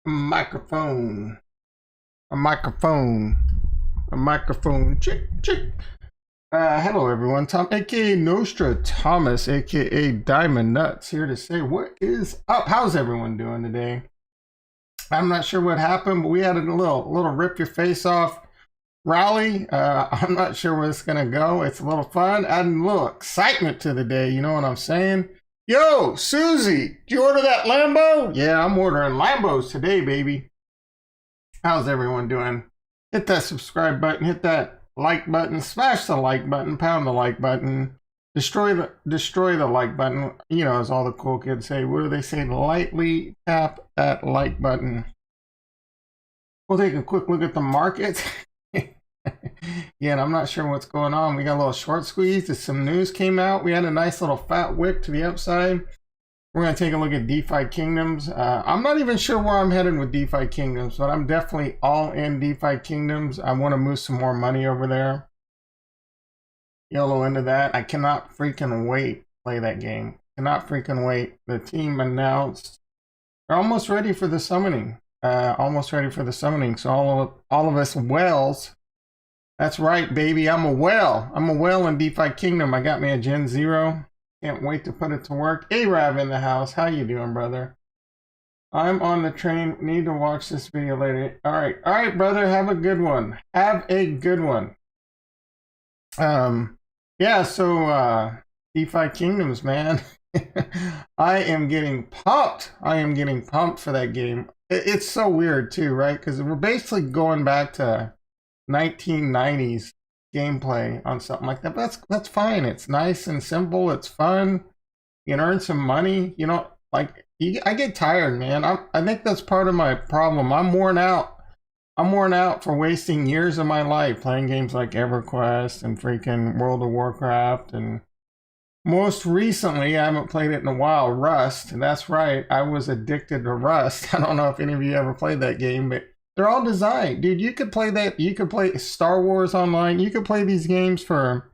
Microphone, a microphone, a microphone. Chick, chick. Hello, everyone. Tom, aka Nostra Thomas, aka Diamond Nuts, here to say what is up. How's everyone doing today? I'm not sure what happened, but we had a little rip your face off rally. I'm not sure where it's gonna go. It's a little fun, adding a little excitement to the day. You know what I'm saying? Yo, Susie, did you order that Lambo? Yeah, I'm ordering Lambos today, baby. How's everyone doing? Hit that subscribe button, hit that like button, smash the like button, pound the like button, destroy the like button. You know, as all the cool kids say, what do they say? Lightly tap that like button. We'll take a quick look at the market. Yeah, and I'm not sure what's going on. We got a little short squeeze. Some news came out. We had a nice little fat wick to the upside. We're going to take a look at DefiKingoms. I'm not even sure where I'm headed with DefiKingoms, but I'm definitely all in DefiKingoms. I want to move some more money over there. YOLO into that. I cannot freaking wait to play that game. Cannot freaking wait. The team announced they're almost ready for the summoning. Almost ready for the summoning. So all of us whales. That's right, baby. I'm a whale. I'm a whale in DefiKingdom. I got me a Gen 0. Can't wait to put it to work. Arab in the house. How you doing, brother? I'm on the train. Need to watch this video later. All right, brother. Have a good one. Have a good one. Yeah. So DefiKingoms, man. I am getting pumped. I am getting pumped for that game. It's so weird too, right? Because we're basically going back to 1990s gameplay on something like that. But that's fine. It's nice and simple. It's fun. You can earn some money. You know, like I get tired, man. I think that's part of my problem. I'm worn out. I'm worn out for wasting years of my life playing games like EverQuest and freaking World of Warcraft, and most recently, I haven't played it in a while, Rust. That's right. I was addicted to Rust. I don't know if any of you ever played that game, but they're all designed. Dude, you could play that. You could play Star Wars online. You could play these games for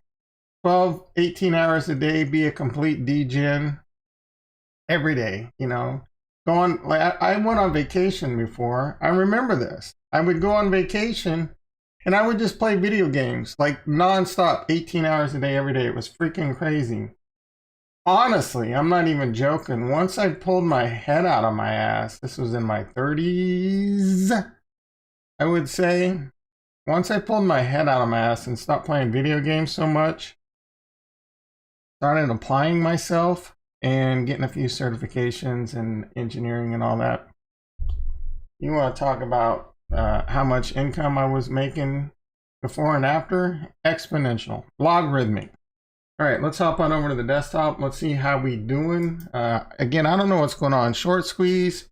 12, 18 hours a day, be a complete degen every day, you know. Go on, like I went on vacation before. I remember this. I would go on vacation and I would just play video games like nonstop, 18 hours a day, every day. It was freaking crazy. Honestly, I'm not even joking. Once I pulled my head out of my ass, this was in my 30s. I would say, once I pulled my head out of my ass and stopped playing video games so much, started applying myself and getting a few certifications in engineering and all that. You want to talk about how much income I was making before and after? Exponential, logarithmic. All right, let's hop on over to the desktop. Let's see how we doing. Again, I don't know what's going on. Short squeeze.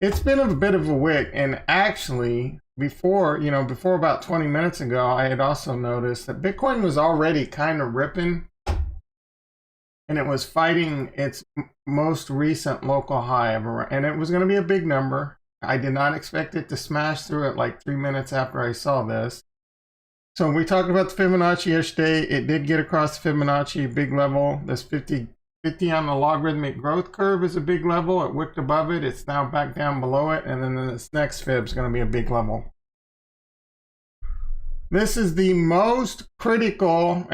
It's been a bit of a wick, and actually, before about 20 minutes ago, I had also noticed that Bitcoin was already kind of ripping, and it was fighting its most recent local high ever, and it was going to be a big number. I did not expect it to smash through it like 3 minutes after I saw this. So we talked about the Fibonacci yesterday. It did get across the Fibonacci big level. This 50 on the logarithmic growth curve is a big level. It wicked above it. It's now back down below it. And then this next fib is going to be a big level. This is the most critical,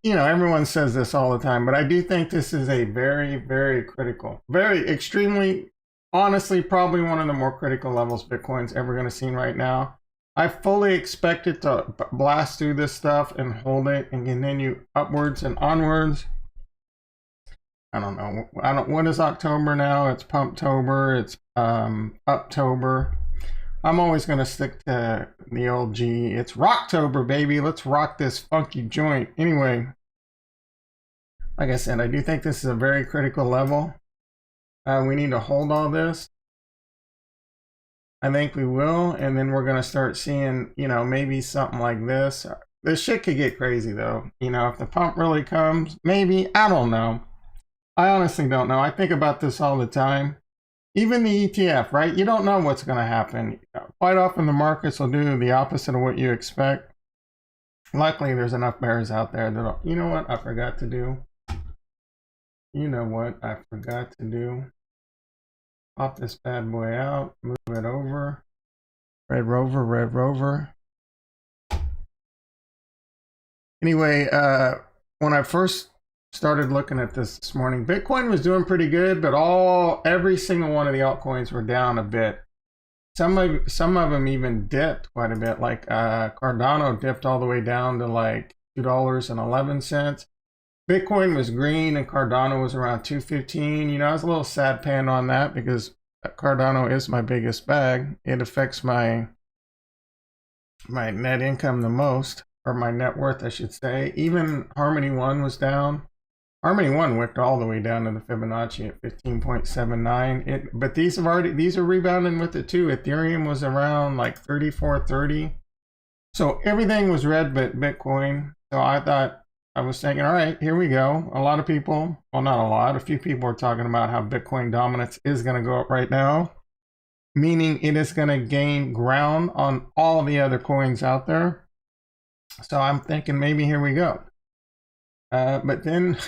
you know, everyone says this all the time, but I do think this is a very, very critical, very extremely, honestly, probably one of the more critical levels Bitcoin's ever going to see right now. I fully expect it to blast through this stuff and hold it and continue upwards and onwards. I don't know. What is October now? It's Pumptober. It's Uptober. I'm always going to stick to the old G. It's Rocktober, baby. Let's rock this funky joint. Anyway, like I said, I do think this is a very critical level. We need to hold all this. I think we will, and then we're going to start seeing, you know, maybe something like this. This shit could get crazy, though. You know, if the pump really comes, maybe. I don't know. I honestly don't know. I think about this all the time. Even the ETF, right? You don't know what's going to happen. Quite often the markets will do the opposite of what you expect. Luckily, there's enough bears out there that, you know what I forgot to do? You know what I forgot to do? Pop this bad boy out, move it over. Red Rover, Red Rover. Anyway, when I first started looking at this morning, Bitcoin was doing pretty good, but every single one of the altcoins were down a bit. Some of them even dipped quite a bit. Like Cardano dipped all the way down to like $2.11. Bitcoin was green and Cardano was around 215. You know, I was a little sad pan on that because Cardano is my biggest bag. It affects my net income the most, or my net worth, I should say. Even Harmony One was down. Harmony One wicked all the way down to the Fibonacci at 15.79. But these are rebounding with it too. Ethereum was around like 34.30. So everything was red but Bitcoin. So I was thinking, all right, here we go. A lot of people, well, not a lot, a few people are talking about how Bitcoin dominance is going to go up right now, meaning it is going to gain ground on all the other coins out there. So I'm thinking maybe here we go. But then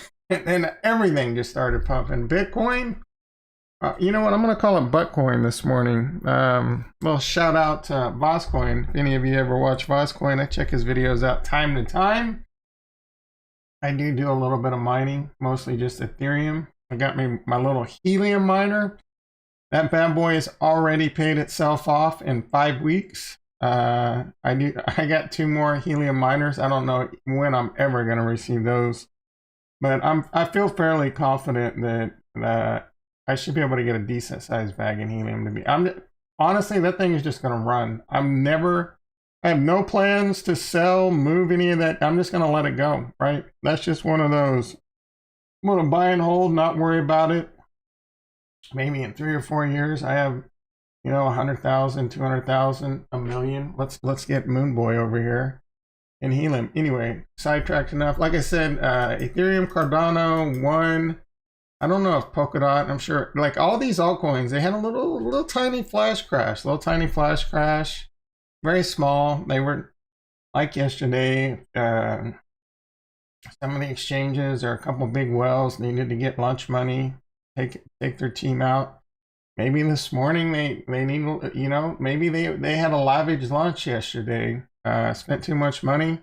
everything just started pumping. Bitcoin, you know what? I'm going to call it Buttcoin this morning. Well, shout out to Voscoin. If any of you ever watch Voscoin, I check his videos out time to time. I do a little bit of mining, mostly just Ethereum. I got my little Helium miner. That bad boy has already paid itself off in 5 weeks. I got 2 more Helium miners. I don't know when I'm ever going to receive those, but I feel fairly confident that I should be able to get a decent sized bag in Helium. Honestly, that thing is just going to run. I have no plans to sell, move any of that. I'm just going to let it go, right? That's just one of those. I'm going to buy and hold, not worry about it. Maybe in 3 or 4 years, I have, 100,000, 200,000, a million. Let's get Moon Boy over here in Helium. Anyway, sidetracked enough. Like I said, Ethereum, Cardano, One. I don't know if Polkadot, I'm sure, like all these altcoins, they had a little tiny flash crash, very small. They were like yesterday. Some of the exchanges or a couple big whales needed to get lunch money, take their team out. Maybe this morning they need, maybe they had a lavish lunch yesterday. Spent too much money,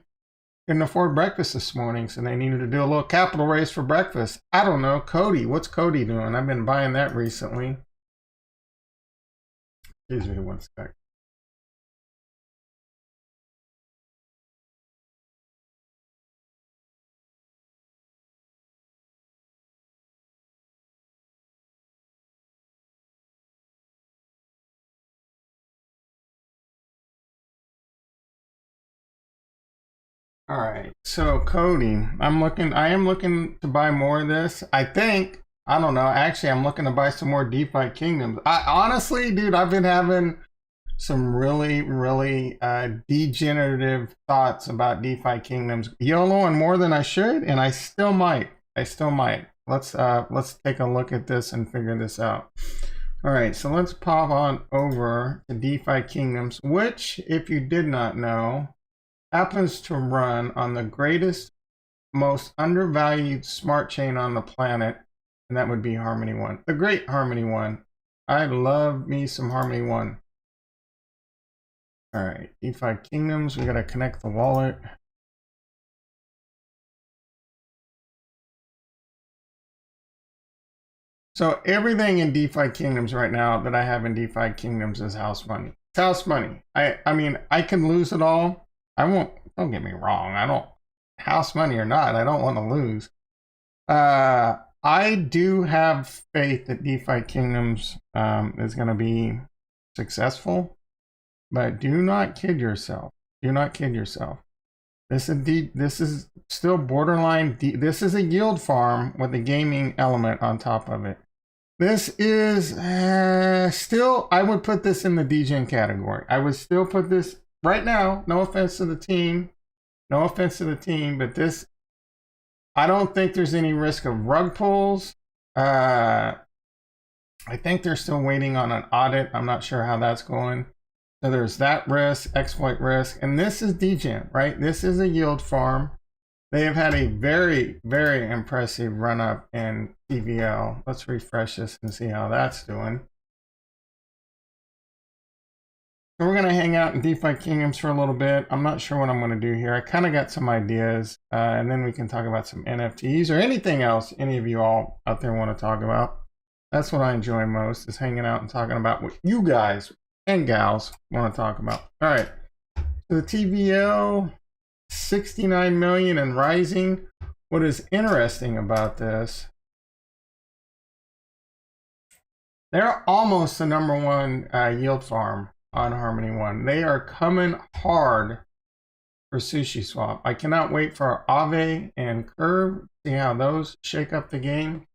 couldn't afford breakfast this morning, so they needed to do a little capital raise for breakfast. I don't know. Cody, what's Cody doing? I've been buying that recently. Excuse me 1 sec. All right, so Cody, I am looking to buy more of this. I don't know. Actually, I'm looking to buy some more DefiKingoms. Honestly, dude, I've been having some really, really degenerative thoughts about DefiKingoms. YOLOing more than I should, and I still might. Let's take a look at this and figure this out. All right, so let's pop on over to DefiKingoms, which, if you did not know, happens to run on the greatest, most undervalued smart chain on the planet, and that would be Harmony One. The great Harmony One. I love me some Harmony One. All right, DefiKingoms, we gotta connect the wallet. So everything in DefiKingoms right now that I have in DefiKingoms is house money. It's house money. I mean, I can lose it all. I won't, don't get me wrong. House money or not, I don't want to lose. I do have faith that DefiKingoms is going to be successful, but do not kid yourself. Do not kid yourself. This is still borderline. This is a yield farm with a gaming element on top of it. This is still, I would put this in the degen category. I would still put this right now. No offense to the team. But this, I don't think there's any risk of rug pulls. I think they're still waiting on an audit. I'm not sure how that's going. So there's that risk, exploit risk, and this is degen, right? This is a yield farm. They have had a very, very impressive run up in TVL. Let's refresh this and see how that's doing. So we're gonna hang out in DefiKingoms for a little bit. I'm not sure what I'm gonna do here. I kind of got some ideas, and then we can talk about some NFTs or anything else any of you all out there want to talk about. That's what I enjoy most, is hanging out and talking about what you guys and gals want to talk about. All right, so the TVL, 69 million and rising. What is interesting about this, they're almost the #1 yield farm on Harmony One. They are coming hard for Sushi Swap. I cannot wait for Aave and Curve, see how those shake up the game.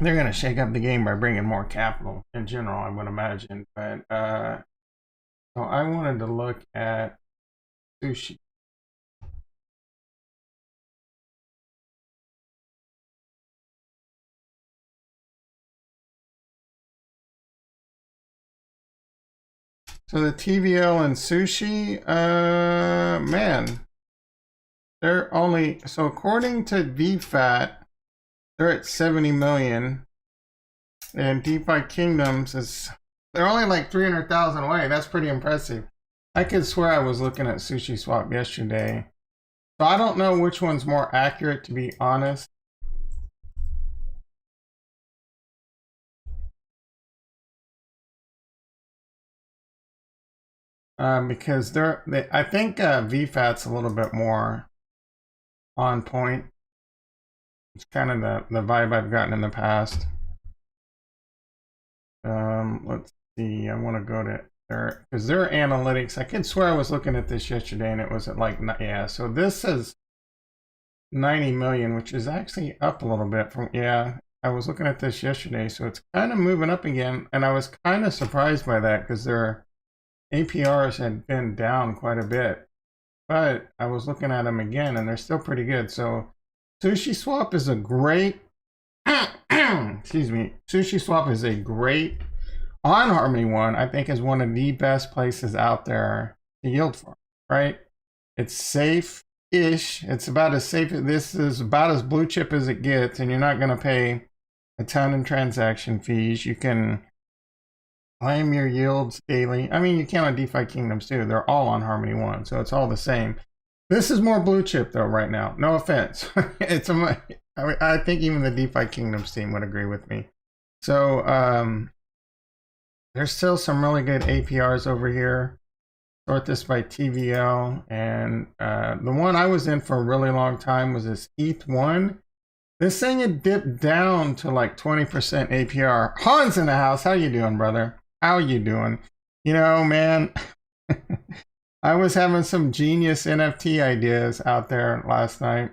They're going to shake up the game by bringing more capital in general, I would imagine. But so I wanted to look at Sushi. So the TVL and Sushi, man, they're only, so according to VFAT, they're at 70 million, and DefiKingoms is, they're only like 300,000 away. That's pretty impressive. I could swear I was looking at Sushi Swap yesterday. So I don't know which one's more accurate, to be honest. Because I think VFAT's a little bit more on point. It's kind of the vibe I've gotten in the past. Let's see. I want to go to because their analytics. I could swear I was looking at this yesterday and it was at like, yeah. So this is 90 million, which is actually up a little bit from, yeah. I was looking at this yesterday, so it's kind of moving up again, and I was kind of surprised by that because their APRs had been down quite a bit, but I was looking at them again and they're still pretty good. So Sushi Swap is a great excuse me, Sushi Swap is a great, on Harmony One, I think is one of the best places out there to yield farm, right? It's safe-ish. It's about as safe, this is about as blue chip as it gets, and you're not going to pay a ton in transaction fees. You can claim your yields daily. I mean, you can on DefiKingoms too. They're all on Harmony One, so it's all the same. This is more blue chip though right now. No offense. I think even the DefiKingoms team would agree with me. So there's still some really good APRs over here. Sort this by TVL, and the one I was in for a really long time was this ETH1. This thing had dipped down to like 20% APR. Han's in the house. How you doing, brother? How you doing? You know, man, I was having some genius NFT ideas out there last night.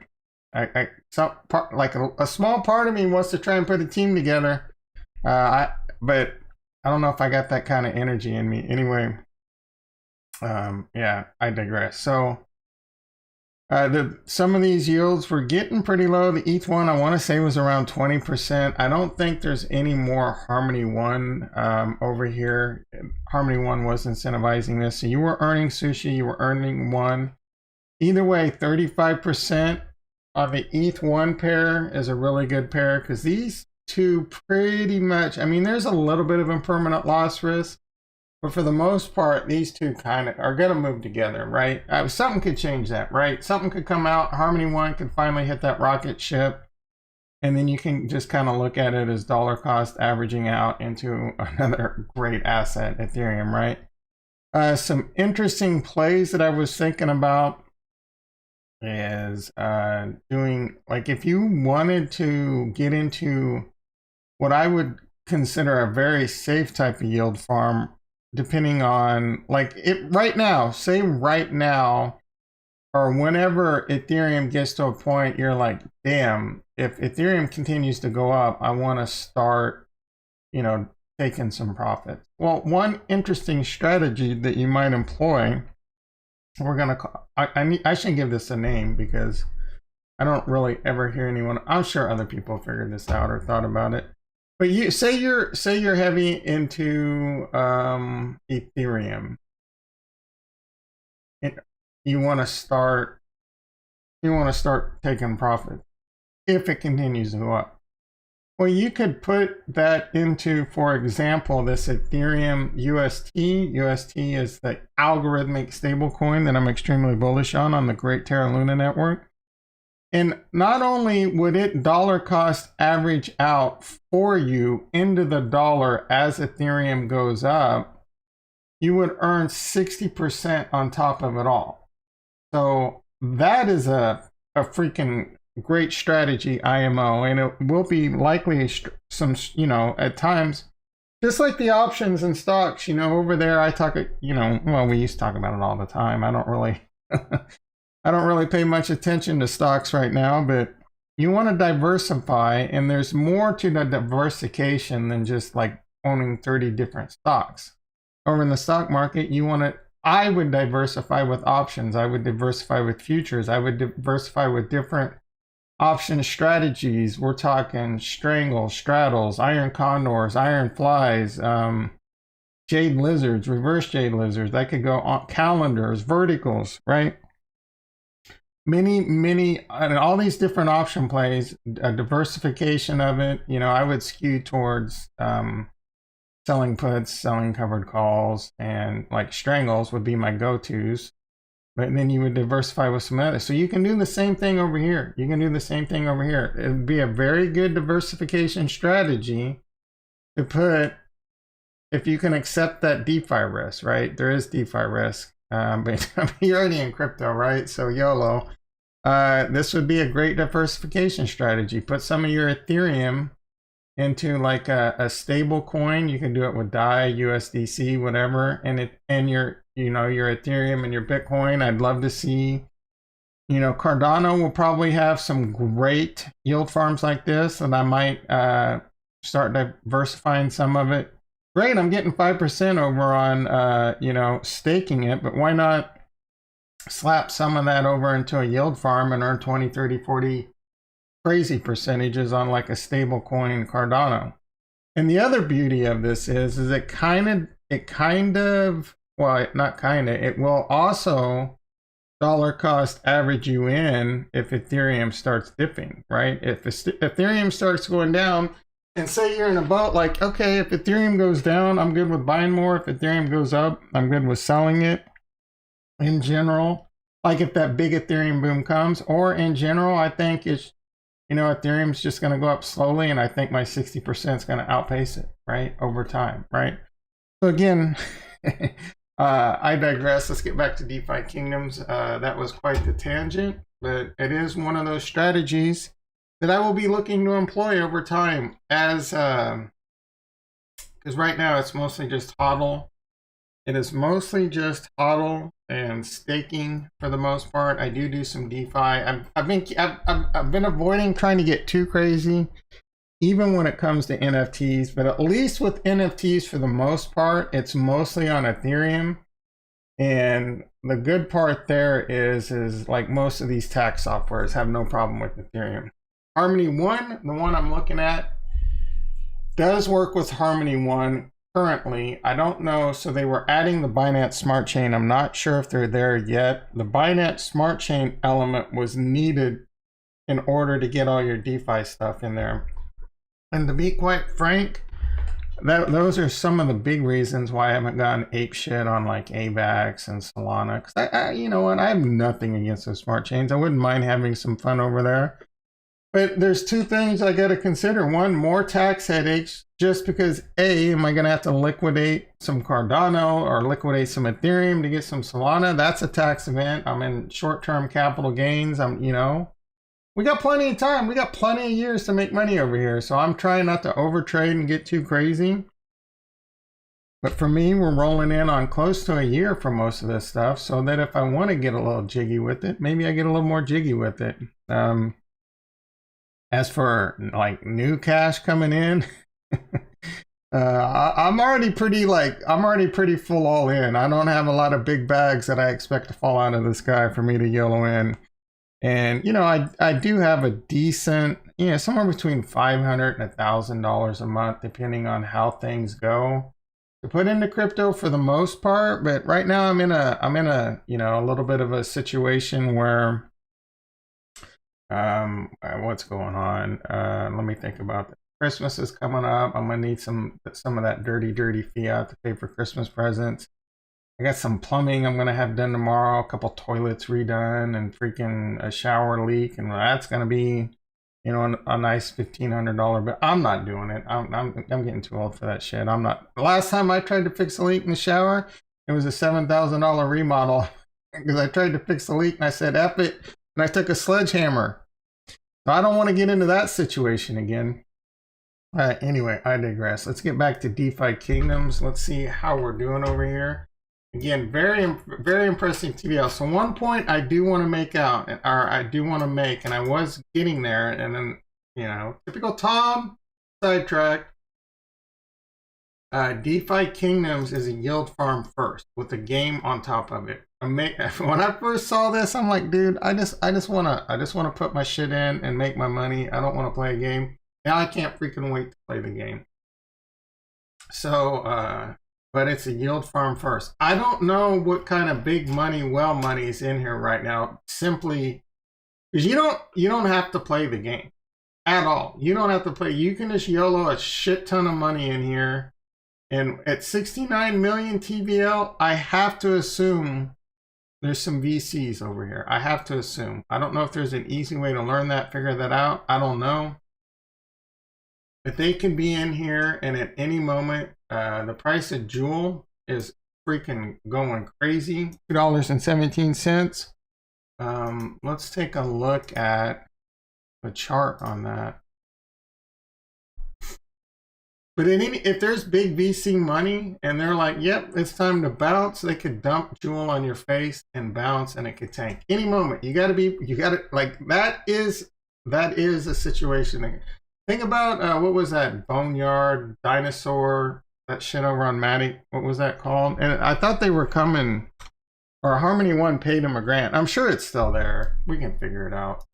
Like a small part of me wants to try and put a team together, but I don't know if I got that kind of energy in me. Anyway, yeah, I digress. So some of these yields were getting pretty low. The ETH1, I want to say, was around 20%. I don't think there's any more Harmony One over here. Harmony One was incentivizing this. So you were earning Sushi, you were earning one. Either way, 35% on the ETH1 pair is a really good pair, because these two pretty much, I mean, there's a little bit of impermanent loss risk, but for the most part, these two kind of are going to move together, right? Something could change that, right? Something could come out. Harmony One could finally hit that rocket ship. And then you can just kind of look at it as dollar cost averaging out into another great asset, Ethereum, right? Some interesting plays that I was thinking about is doing, like, if you wanted to get into what I would consider a very safe type of yield farm, depending on, like, it right now, say right now, or whenever Ethereum gets to a point you're like, damn, if Ethereum continues to go up, I want to start, you know, taking some profits. Well, one interesting strategy that you might employ, we're gonna call, I should give this a name because I don't really ever hear anyone, I'm sure other people figured this out or thought about it. But you say you're heavy into Ethereum. You want to start taking profit if it continues to go up. Well, you could put that into, for example, this Ethereum UST. UST is the algorithmic stablecoin that I'm extremely bullish on the great Terra Luna network. And not only would it dollar cost average out for you into the dollar as Ethereum goes up, you would earn 60% on top of it all. So that is a freaking great strategy, IMO, and it will be likely some, you know, at times, just like the options and stocks, you know, over there, I talk, you know, well, we used to talk about it all the time. I don't really, I don't really pay much attention to stocks right now, but you want to diversify, and there's more to the diversification than just like owning 30 different stocks. Over in the stock market, you want to, I would diversify with options. I would diversify with futures. I would diversify with different option strategies. We're talking strangles, straddles, iron condors, iron flies, jade lizards, reverse jade lizards. I could go on calendars, verticals, right? Many, and all these different option plays, a diversification of it. You know, I would skew towards selling puts, selling covered calls, and like strangles would be my go-tos. But then you would diversify with some others. So you can do the same thing over here. You can do the same thing over here. It would be a very good diversification strategy to put, if you can accept that DeFi risk, right? There is DeFi risk, but you're already in crypto, right? So YOLO. This would be a great diversification strategy. Put some of your Ethereum into like a stable coin. You can do it with DAI, USDC, whatever, and your, you know, your Ethereum and your Bitcoin. I'd love to see, you know, Cardano will probably have some great yield farms like this, and I might start diversifying some of it. Great, I'm getting 5% over on you know, staking it, but why not slap some of that over into a yield farm and earn 20, 30, 40 crazy percentages on like a stable coin Cardano. And the other beauty of this is it kind of, well, not kind of, it will also dollar cost average you in if Ethereum starts dipping, right? If Ethereum starts going down, and say you're in a boat, like, okay, if Ethereum goes down, I'm good with buying more. If Ethereum goes up, I'm good with selling it. In general, like if that big Ethereum boom comes, or in general, I think it's, you know, Ethereum's just going to go up slowly, and I think my 60% is going to outpace it, right, over time, right? So again, I digress. Let's get back to DefiKingoms. That was quite the tangent, but it is one of those strategies that I will be looking to employ over time, as because right now it's mostly just HODL. It is mostly just HODL and staking for the most part. I do some DeFi. I've been avoiding trying to get too crazy, even when it comes to NFTs. But at least with NFTs, for the most part, it's mostly on Ethereum. And the good part there is like most of these tax softwares have no problem with Ethereum. Harmony One, the one I'm looking at, does work with Harmony One currently. I don't know. So they were adding the Binance Smart Chain. I'm not sure if they're there yet. The Binance Smart Chain element was needed in order to get all your DeFi stuff in there. And to be quite frank, those are some of the big reasons why I haven't gone ape shit on like AVAX and Solana. Because I, you know what, I have nothing against those smart chains. I wouldn't mind having some fun over there. But there's two things I got to consider. One, more tax headaches, just because A, am I going to have to liquidate some Cardano or liquidate some Ethereum to get some Solana? That's a tax event. I'm in short-term capital gains. You know, we got plenty of time. We got plenty of years to make money over here. So I'm trying not to overtrade and get too crazy. But for me, we're rolling in on close to a year for most of this stuff, so that if I want to get a little jiggy with it, maybe I get a little more jiggy with it. As for like new cash coming in, I'm already pretty full all in. I don't have a lot of big bags that I expect to fall out of the sky for me to YOLO in. And you know, I do have a decent, you know, somewhere between $500 and $1,000 a month, depending on how things go, to put into crypto for the most part. But right now I'm in a you know, a little bit of a situation where what's going on? Let me think about that. Christmas is coming up. I'm gonna need some of that dirty fiat to pay for Christmas presents. I got some plumbing I'm gonna have done tomorrow. A couple toilets redone and freaking a shower leak, and that's gonna be, you know, a nice $1,500. But I'm not doing it. I'm getting too old for that shit. I'm not. The last time I tried to fix a leak in the shower, it was a $7,000 remodel because I tried to fix the leak and I said F it, and I took a sledgehammer. So I don't want to get into that situation again. Anyway, I digress. Let's get back to DefiKingoms. Let's see how we're doing over here. Again, very impressive TVL. So one point I do want to make out, or I do want to make, and I was getting there, and then, you know, typical Tom, sidetrack. DefiKingoms is a yield farm first with a game on top of it. When I first saw this, I'm like, dude, I just wanna put my shit in and make my money. I don't want to play a game. Now I can't freaking wait to play the game. So, but it's a yield farm first. I don't know what kind of big money, well money is in here right now. Simply because you don't have to play the game at all. You don't have to play. You can just YOLO a shit ton of money in here. And at 69 million TVL, I have to assume there's some VCs over here. I have to assume. I don't know if there's an easy way to learn that, figure that out. I don't know. But they can be in here, and at any moment, the price of Jewel is freaking going crazy. $2.17. Let's take a look at the chart on that. But if there's big VC money and they're like, yep, it's time to bounce, they could dump Jewel on your face and bounce, and it could tank any moment. You gotta like, that is a situation. Think about what was that Boneyard dinosaur, that shit over on Matic? What was that called? And I thought they were coming, or Harmony One paid him a grant. I'm sure it's still there. We can figure it out.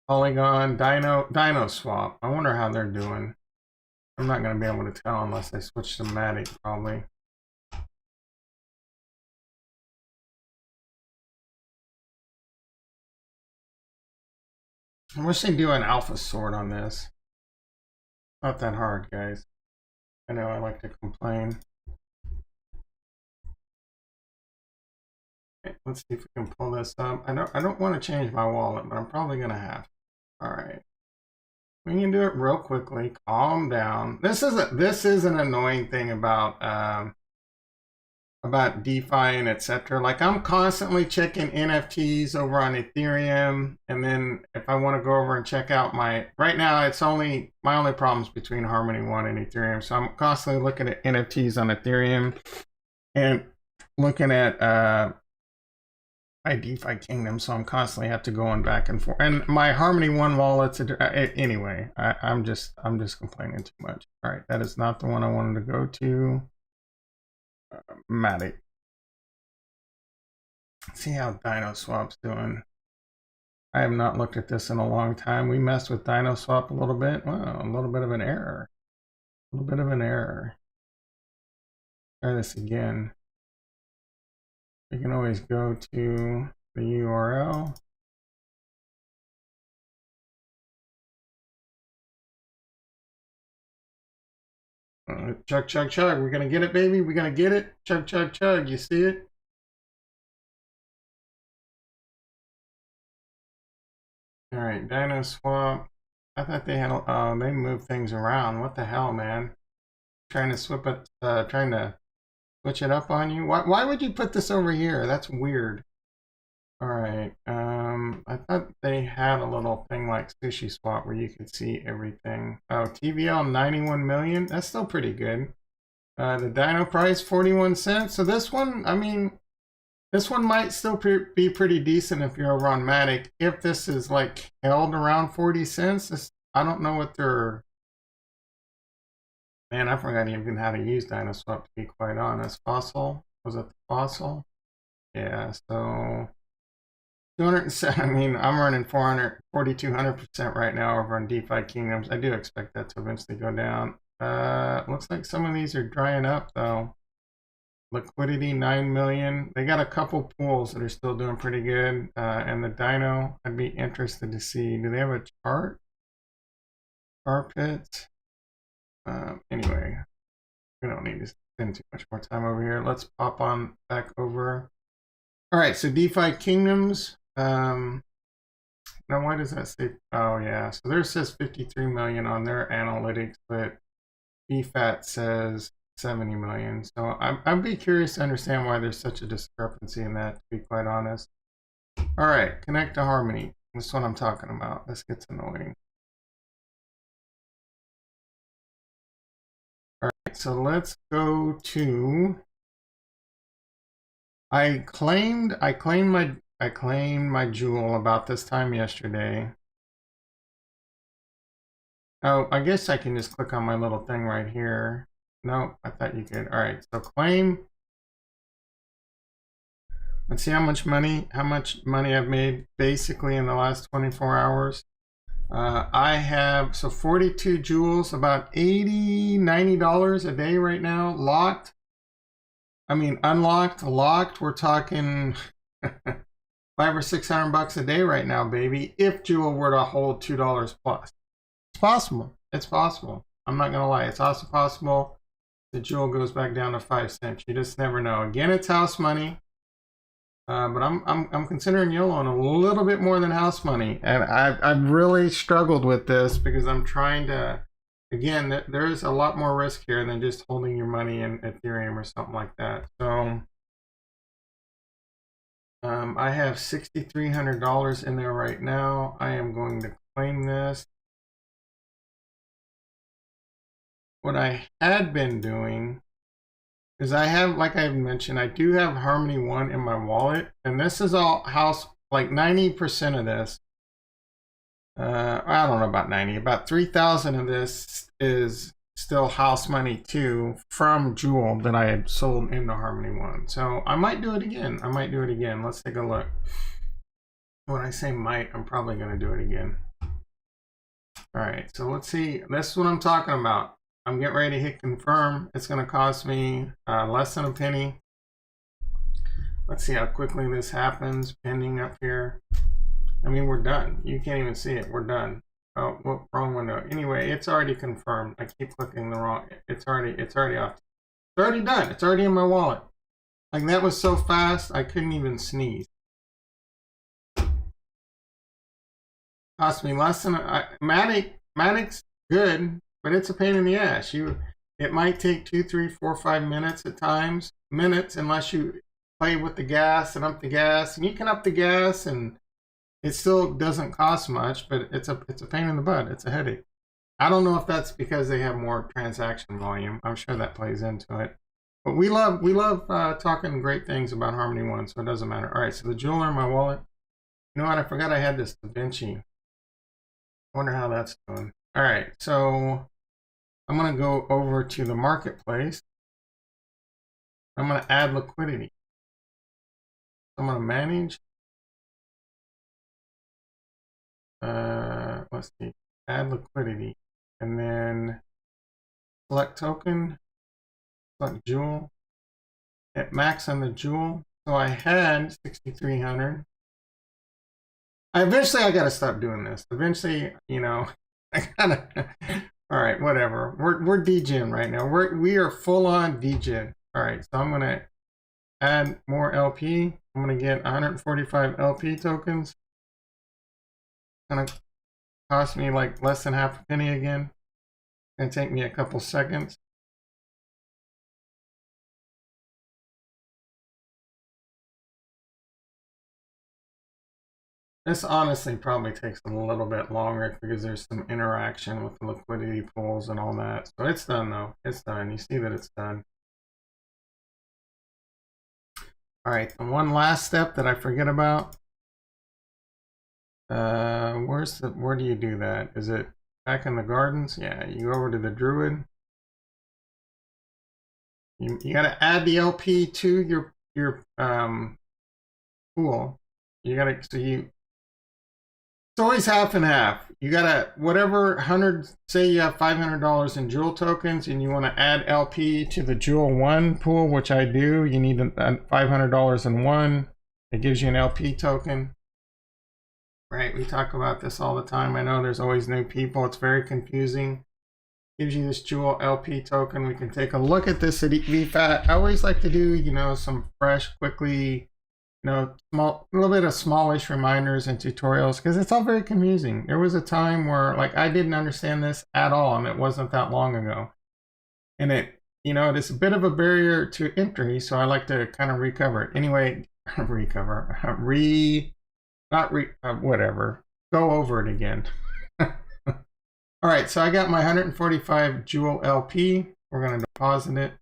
Polygon, Dino Swap. I wonder how they're doing. I'm not going to be able to tell unless I switch to Matic, probably. I wish they'd do an alpha sort on this. Not that hard, guys. I know I like to complain. Okay, let's see if we can pull this up. I don't want to change my wallet, but I'm probably going to have to. All right. We can do it real quickly. Calm down. This is an annoying thing about DeFi and etc. Like, I'm constantly checking NFTs over on Ethereum, and then if I want to go over and check out right now, it's my only problems between Harmony One and Ethereum. So I'm constantly looking at NFTs on Ethereum and looking at my DefiKingoms, so I'm constantly have to going back and forth. And my Harmony One wallet's anyway. I'm just complaining too much. All right, that is not the one I wanted to go to. Matic. Let's see how Dino Swap's doing. I have not looked at this in a long time. We messed with Dino Swap a little bit. Wow, a little bit of an error. A little bit of an error. Try this again. You can always go to the URL. Chug, chug, chug. We're going to get it, baby. We're going to get it. Chug, chug, chug. You see it? All right, Dino Swap. I thought they had, they moved things around. What the hell, man? Trying to switch it up on you. Why would you put this over here? That's weird. All right. I thought they had a little thing like Sushi Swap where you could see everything. Oh, TVL 91 million. That's still pretty good. The Dino price 41 cents. So this one, I mean, this one might still be pretty decent if you're over on Matic. If this is like held around 40 cents, I don't know what they're. Man, I forgot even how to use Dino Swap, to be quite honest. Fossil? Was it the Fossil? Yeah, so 207. I mean, I'm running 4,200% right now over on DefiKingoms. I do expect that to eventually go down. Looks like some of these are drying up though. Liquidity 9 million. They got a couple pools that are still doing pretty good. And the Dino, I'd be interested to see. Do they have a chart? Carpet. Anyway, we don't need to spend too much more time over here. Let's pop on back over. All right, so DefiKingoms. Now, why does that say? Oh, yeah. So there says 53 million on their analytics, but BFAT says 70 million. So I'd be curious to understand why there's such a discrepancy in that, to be quite honest. All right, connect to Harmony. That's what I'm talking about. This gets annoying. All right, so let's go to. I claimed my jewel about this time yesterday. Oh, I guess I can just click on my little thing right here. No, I thought you could. All right, so claim. Let's see how much money I've made basically in the last 24 hours. I have, so 42 jewels, about $80, $90 a day right now. Locked. I mean, unlocked, locked. We're talking $500 or $600 a day right now, baby. If jewel were to hold $2 plus, it's possible. It's possible. I'm not gonna lie. It's also possible the jewel goes back down to 5 cents. You just never know. Again, it's house money. But I'm considering YOLOing a little bit more than house money, and I've really struggled with this because I'm trying to. Again, there's a lot more risk here than just holding your money in Ethereum or something like that. So I have $6,300 in there right now. I am going to claim this. What I had been doing is I have, like I mentioned, I do have Harmony 1 in my wallet, and this is all house, like 90% of this. I don't know about 90, about 3,000 of this is still house money too from Jewel that I had sold into Harmony 1. So I might do it again. Let's take a look. When I say might, I'm probably going to do it again. All right, so let's see. This is what I'm talking about. I'm getting ready to hit confirm. It's going to cost me less than a penny. Let's see how quickly this happens. Pending up here. I mean, we're done. You can't even see it. We're done. Oh, whoop, wrong window. Anyway, it's already confirmed. I keep clicking the wrong. It's already off. It's already done. It's already in my wallet. Like, that was so fast, I couldn't even sneeze. Cost me less than Matic's good, but it's a pain in the ass. It might take 2, 3, 4, 5 minutes at times. Minutes, unless you play with the gas and up the gas. And you can up the gas and it still doesn't cost much, but it's a pain in the butt. It's a headache. I don't know if that's because they have more transaction volume. I'm sure that plays into it. But we love talking great things about Harmony 1, so it doesn't matter. All right, so the jeweler in my wallet. You know what? I forgot I had this Da Vinci. I wonder how that's doing. All right, so I'm going to go over to the marketplace. I'm going to add liquidity. I'm going to manage. Let's see, add liquidity, and then select token, select jewel, hit max on the jewel. So I had 6,300. Eventually I gotta stop doing this. Eventually, you know, I gotta. All right, whatever. We're degen right now. We are full on degen. All right, so I'm gonna add more LP. I'm gonna get 145 LP tokens. Gonna cost me like less than half a penny again. Gonna take me a couple seconds. This honestly probably takes a little bit longer because there's some interaction with the liquidity pools and all that. So it's done though. It's done. You see that it's done. All right, and one last step that I forget about. Where do you do that? Is it back in the gardens? Yeah, you go over to the Druid. You gotta add the LP to your pool. You gotta, it's always half and half. You gotta, whatever 100, say you have $500 in jewel tokens and you want to add LP to the jewel 1 pool, which I do. You need $500 in one. It gives you an LP token. right? We talk about this all the time. I know there's always new people. It's very confusing. Gives you this Jewel LP token. We can take a look at this at VFAT. I always like to do, you know, some fresh, quickly, you know, a little bit of smallish reminders and tutorials because it's all very confusing. There was a time where, like, I didn't understand this at all, and it wasn't that long ago. And it, you know, it is a bit of a barrier to entry, so I like to kind of recover it. Anyway, whatever. Go over it again. All right, so I got my 145 Jewel LP. We're going to deposit it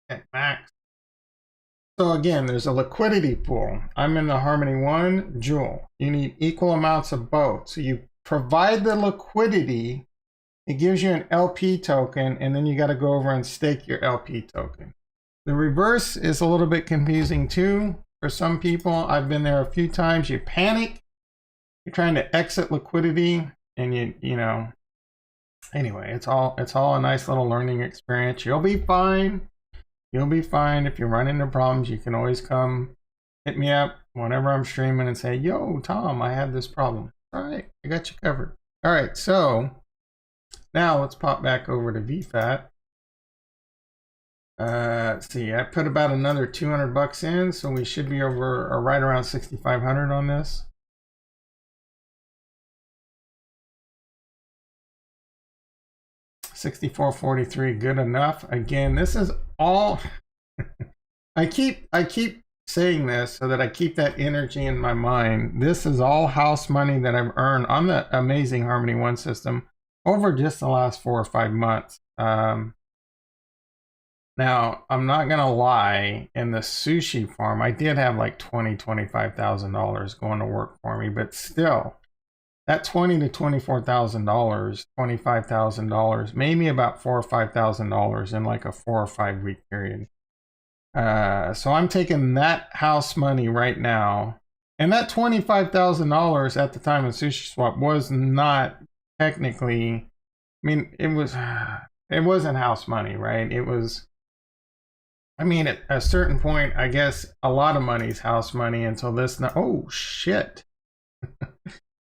at max. So again, there's a liquidity pool. I'm in the Harmony 1 Jewel. You need equal amounts of both. So you provide the liquidity. It gives you an LP token, and then you got to go over and stake your LP token. The reverse is a little bit confusing too. For some people, I've been there a few times. You panic. You're trying to exit liquidity. And you know, anyway, it's all a nice little learning experience. You'll be fine. You'll be fine. If you run into problems, you can always come hit me up whenever I'm streaming and say, yo, Tom, I had this problem. All right, I got you covered. All right, so now let's pop back over to VFAT. Let's see, I put about another 200 bucks in, so we should be over or right around 6,500 on this. $64.43, good enough. Again, this is all I keep saying this so that I keep that energy in my mind. This is all house money that I've earned on the amazing Harmony 1 system over just the last 4 or 5 months. Now, I'm not gonna lie, in the sushi farm, I did have like $25,000 going to work for me, but still, that $20,000 to $24,000, $25,000, maybe about $4,000 or $5,000 in like a 4 or 5 week period. So I'm taking that house money right now, and that $25,000 at the time of Sushi Swap was not technically. I mean, it wasn't house money, right? It was. I mean, at a certain point, I guess a lot of money is house money until this. Oh shit.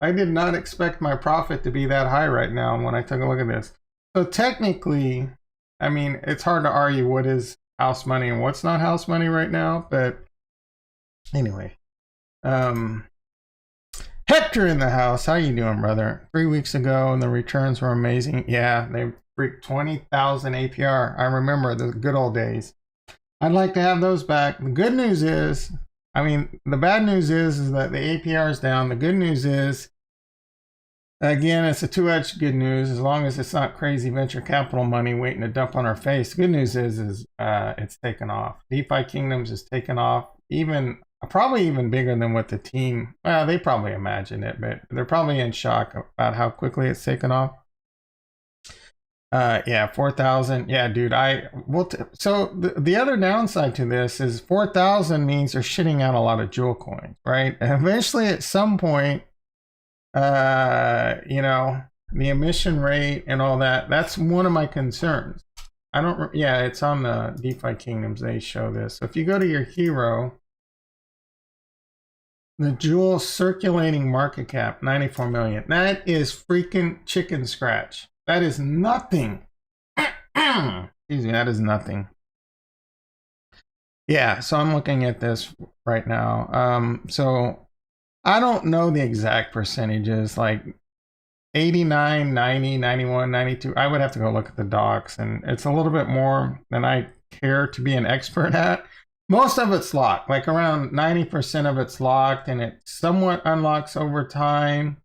I did not expect my profit to be that high right now when I took a look at this. So technically, I mean, it's hard to argue what is house money and what's not house money right now. But anyway, Hector in the house. How you doing, brother? 3 weeks ago, and the returns were amazing. Yeah, they freaked 20,000 APR. I remember the good old days. I'd like to have those back. The good news is, I mean, the bad news is that the APR is down. The good news is, again, it's a two-edged good news as long as it's not crazy venture capital money waiting to dump on our face. The good news is it's taken off. DefiKingoms is taken off, probably even bigger than what the team, well, they probably imagined it, but they're probably in shock about how quickly it's taken off. Yeah, 4,000. Yeah, dude, so the other downside to this is 4,000 means they're shitting out a lot of jewel coins, right? And eventually at some point, you know, the emission rate and all that, that's one of my concerns. Yeah, it's on the DefiKingoms, they show this. So if you go to your hero, the jewel circulating market cap, 94 million. That is freaking chicken scratch. That is nothing. Excuse me, that is nothing. Yeah, so I'm looking at this right now. So I don't know the exact percentages, like 89, 90, 91, 92. I would have to go look at the docs, and it's a little bit more than I care to be an expert at. Most of it's locked, like around 90% of it's locked, and it somewhat unlocks over time.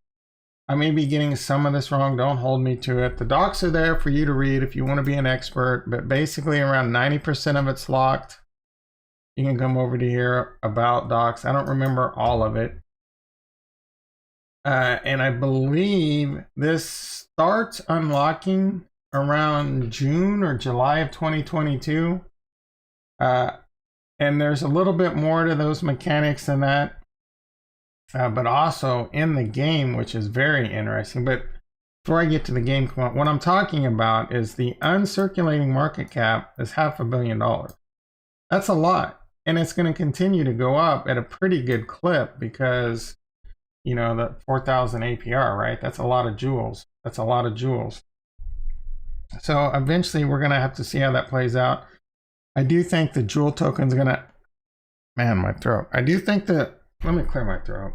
I may be getting some of this wrong. Don't hold me to it. The docs are there for you to read if you want to be an expert, but basically around 90% of it's locked. You can come over to here, about docs. I don't remember all of it. And I believe this starts unlocking around June or July of 2022. And there's a little bit more to those mechanics than that. But also in the game, which is very interesting. But before I get to the game, what I'm talking about is the uncirculating market cap is $500 million. That's a lot. And it's going to continue to go up at a pretty good clip because you know, the 4,000 APR, right? That's a lot of jewels. That's a lot of jewels. So eventually we're going to have to see how that plays out. I do think the jewel token's going to, man, my throat. I do think that, let me clear my throat.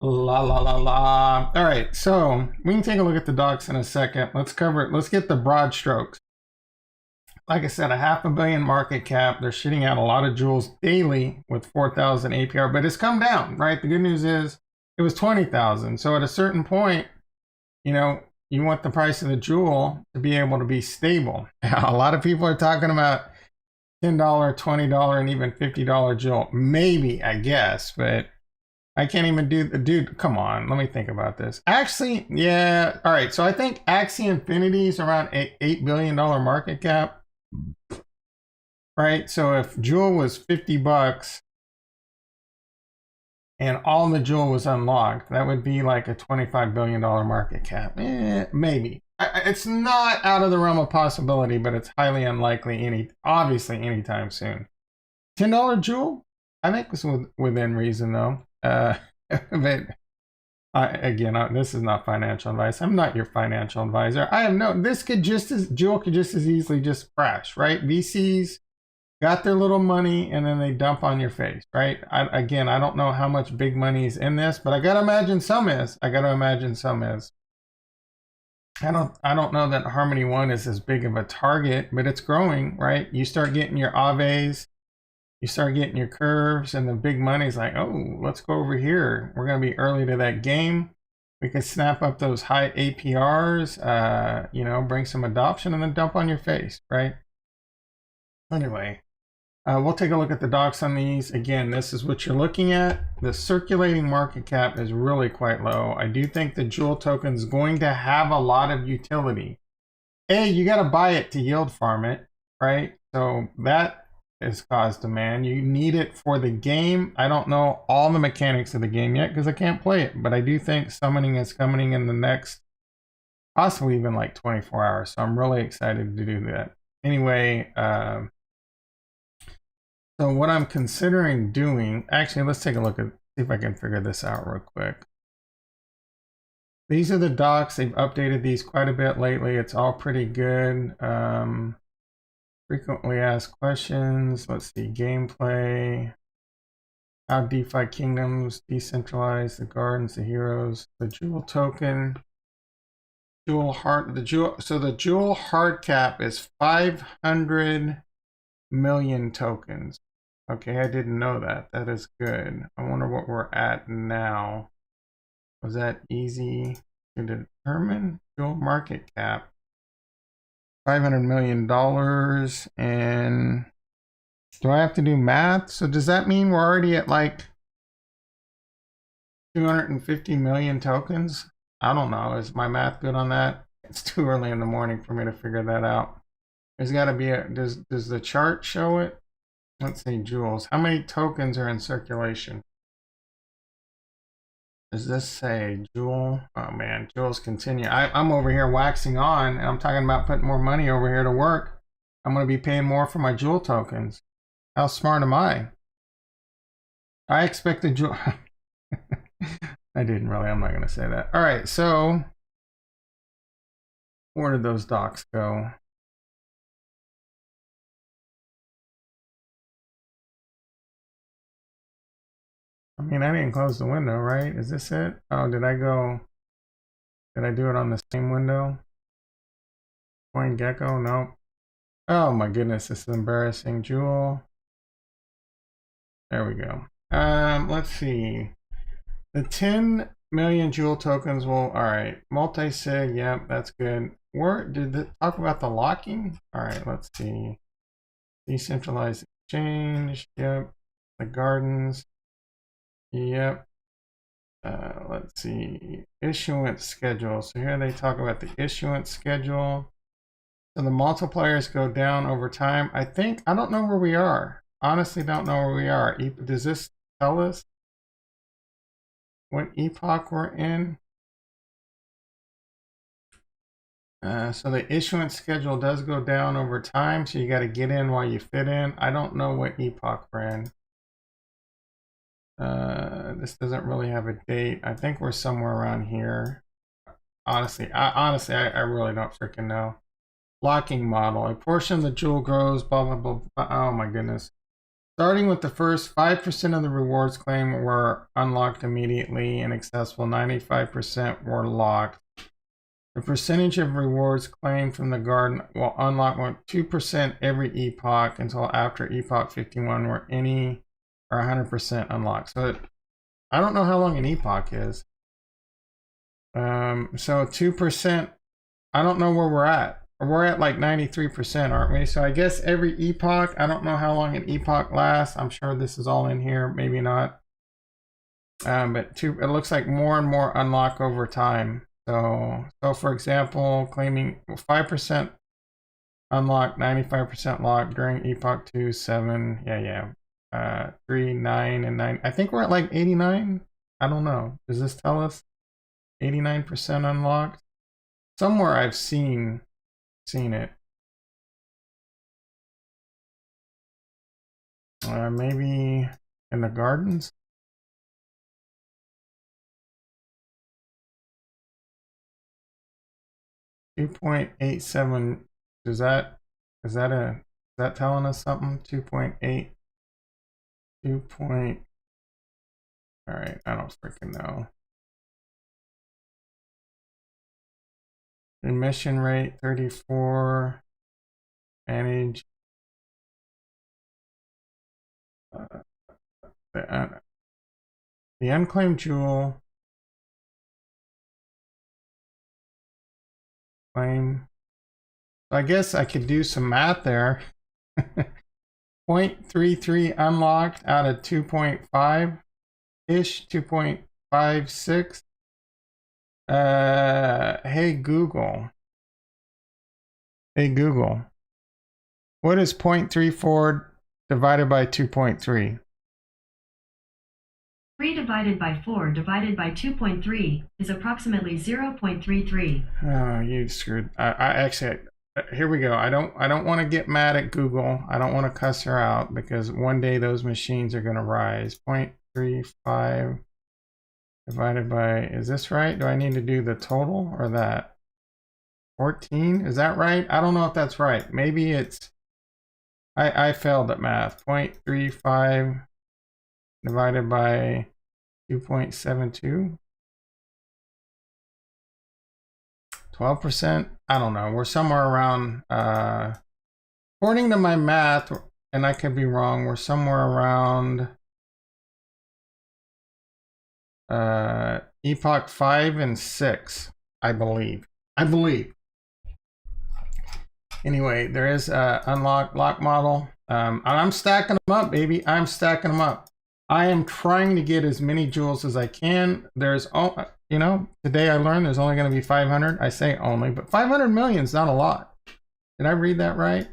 La la la la. All right, so we can take a look at the docs in a second. Let's cover it. Let's get the broad strokes. Like I said, a $500 million market cap. They're shitting out a lot of jewels daily with 4,000 APR, but it's come down, right? The good news is it was 20,000. So at a certain point, you know, you want the price of the jewel to be able to be stable. A lot of people are talking about $10, $20, and even $50 jewel. Maybe, I guess, but I can't even do the dude. Come on, let me think about this. Actually, yeah. All right. So I think Axie Infinity is around $8 billion market cap. Right. So if Jewel was $50 and all the Jewel was unlocked, that would be like a $25 billion market cap. Maybe. It's not out of the realm of possibility, but it's highly unlikely obviously anytime soon. $10 Jewel? I think it's within reason though. But again, this is not financial advice. I'm not your financial advisor. I have no. Jewel could just as easily just crash, right? VCs got their little money and then they dump on your face, right? I don't know how much big money is in this, but I gotta imagine some is. I don't know that Harmony One is as big of a target, but it's growing, right? You start getting your Aves. You start getting your curves and the big money's like, oh, let's go over here. We're going to be early to that game. We could snap up those high APRs, you know, bring some adoption and then dump on your face, right? Anyway, we'll take a look at the docs on these. Again, this is what you're looking at. The circulating market cap is really quite low. I do think the Jewel token is going to have a lot of utility. You got to buy it to yield farm it, right? So that is cause demand. You need it for the game. I don't know all the mechanics of the game yet because I can't play it, but I do think summoning is coming in the next, possibly even like 24 hours. So I'm really excited to do that. Anyway, so what I'm considering doing, actually, let's take a look at, see if I can figure this out real quick. These are the docs. They've updated these quite a bit lately. It's all pretty good. Frequently asked questions. Let's see, gameplay. How DefiKingoms decentralize the gardens, the heroes, the jewel token, jewel heart. So the jewel hard cap is 500 million tokens. Okay, I didn't know that. That is good. I wonder what we're at now. Was that easy to determine? Jewel market cap. $500 million. And do I have to do math? So does that mean we're already at like 250 million tokens? I don't know. Is my math good on that? It's too early in the morning for me to figure that out. There's got to be does the chart show it? Let's see, jewels. How many tokens are in circulation? Does this say jewel? Oh man, jewels continue. I'm over here waxing on and I'm talking about putting more money over here to work. I'm going to be paying more for my jewel tokens. How smart am I? I expected jewel. I didn't really. I'm not going to say that. All right, so where did those docs go? I mean, I didn't close the window, right? Is this it? Oh, did I do it on the same window? Coin Gecko? Nope. Oh my goodness, this is embarrassing. Jewel. There we go. Let's see. The 10 million jewel tokens will, all right. Multi-sig, yep, that's good. Where did it talk about the locking? All right, let's see. Decentralized exchange, yep. The gardens. Yep. Let's see. Issuance schedule. So here they talk about the issuance schedule. So the multipliers go down over time. I don't know where we are. Honestly, don't know where we are. Does this tell us what epoch we're in? So the issuance schedule does go down over time, so you got to get in while you fit in. I don't know what epoch we're in. This doesn't really have a date. I think we're somewhere around here. Honestly, I really don't freaking know. Locking model. A portion of the jewel grows, blah, blah, blah, blah. Oh my goodness. Starting with the first 5% of the rewards claim were unlocked immediately and accessible. 95% were locked. The percentage of rewards claimed from the garden will unlock 2% every epoch until after epoch 51, where any or 100% unlocked. So I don't know how long an epoch is. So 2%, I don't know where we're at. We're at like 93%, aren't we? So I guess every epoch, I don't know how long an epoch lasts. I'm sure this is all in here, maybe not. But it looks like more and more unlock over time. So for example, claiming 5% unlock, 95% lock during epoch 2, 7, 3, 9, and 9. I think we're at like 89. I don't know. Does this tell us 89% unlocked? Somewhere I've seen it. Maybe in the gardens. 2.87. Is that telling us something? 2.8. All right, I don't freaking know. Emission rate 34. Manage. The unclaimed jewel claim. I guess I could do some math there. 0.33 unlocked out of 2.5 ish, 2.56. Hey Google, what is 0.34 divided by 2.3? 3 divided by 4 divided by 2.3 is approximately 0.33. Oh, you screwed. I actually, here we go. I don't want to get mad at Google. I don't want to cuss her out because one day those machines are going to rise. 0.35 divided by, is this right? Do I need to do the total or that? 14, is that right? I don't know if that's right. Maybe it's, I failed at math. 0.35 divided by 2.72. 12%. I don't know. We're somewhere around, according to my math, and I could be wrong, we're somewhere around epoch 5 and 6, I believe. Anyway, there is a unlock lock model. And I'm stacking them up, baby. I'm stacking them up. I am trying to get as many jewels as I can. There's, you know, today I learned there's only going to be 500. I say only, but 500 million is not a lot. Did I read that right?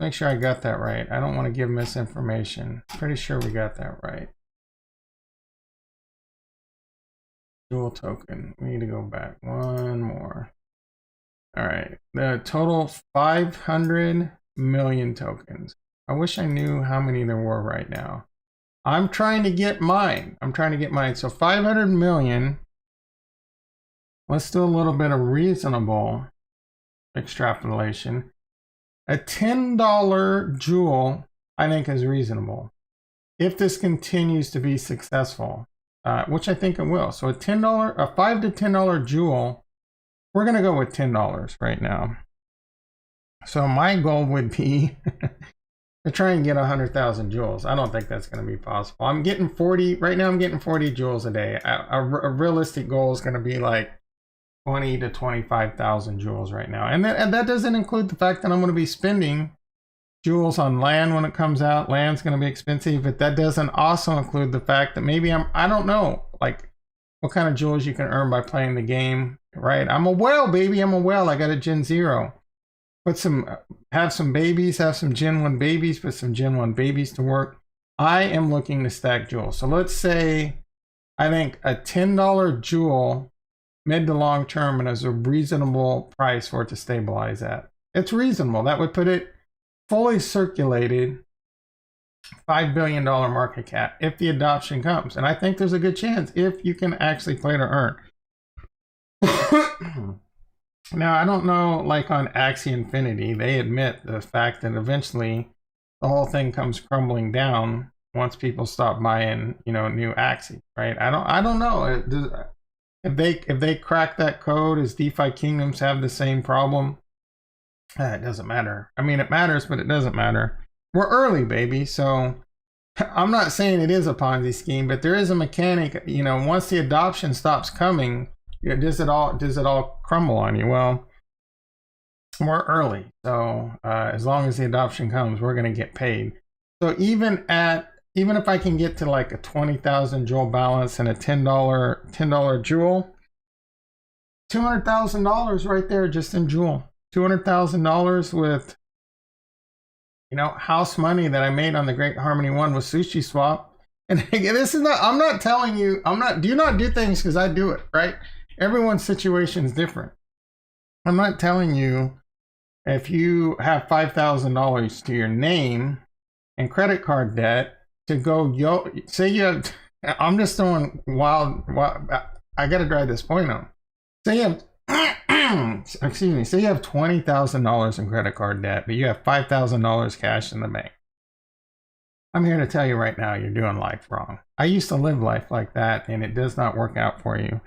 Make sure I got that right. I don't want to give misinformation. Pretty sure we got that right. Jewel token. We need to go back one more. All right. The total 500 million tokens. I wish I knew how many there were right now. I'm trying to get mine. So 500 million. Let's do a little bit of reasonable extrapolation. A $10 jewel, I think, is reasonable if this continues to be successful, which I think it will. So a $5 to $10 jewel, we're going to go with $10 right now. So my goal would be to try and get 100,000 jewels. I don't think that's going to be possible. I'm getting 40 right now. I'm getting 40 jewels a day. A realistic goal is going to be like 20 to 25,000 jewels right now, and that doesn't include the fact that I'm going to be spending jewels on land when it comes out. Land's going to be expensive, but that doesn't also include the fact that maybe I don't know, like what kind of jewels you can earn by playing the game, right? I'm a whale, baby. I'm a whale. I got a Gen 0. Have some babies, have some Gen 1 babies, put some Gen 1 babies to work. I am looking to stack jewels. So let's say I think a $10 jewel mid to long term and as a reasonable price for it to stabilize at. It's reasonable. That would put it fully circulated, $5 billion market cap if the adoption comes. And I think there's a good chance if you can actually play to earn. Now, I don't know, like on Axie Infinity, they admit the fact that eventually the whole thing comes crumbling down once people stop buying, you know, new Axie, right? I don't know. If they crack that code, does DefiKingoms have the same problem? It doesn't matter. I mean, it matters, but it doesn't matter. We're early, baby. So I'm not saying it is a Ponzi scheme, but there is a mechanic. You know, once the adoption stops coming, does it all crumble on you? Well, we're early, so as long as the adoption comes, we're going to get paid. So even if I can get to like a 20,000 Joule balance and a $10 Joule, $200,000 right there just in Joule. $200,000 with, you know, house money that I made on the Great Harmony One with Sushi Swap. And this is not, I'm not telling you, do not do things because I do it, right? Everyone's situation is different. I'm not telling you if you have $5,000 to your name and credit card debt to go, say you have, I'm just throwing wild, I got to drive this point home. Say you have, excuse me, say you have $20,000 in credit card debt, but you have $5,000 cash in the bank. I'm here to tell you right now, you're doing life wrong. I used to live life like that, and it does not work out for you.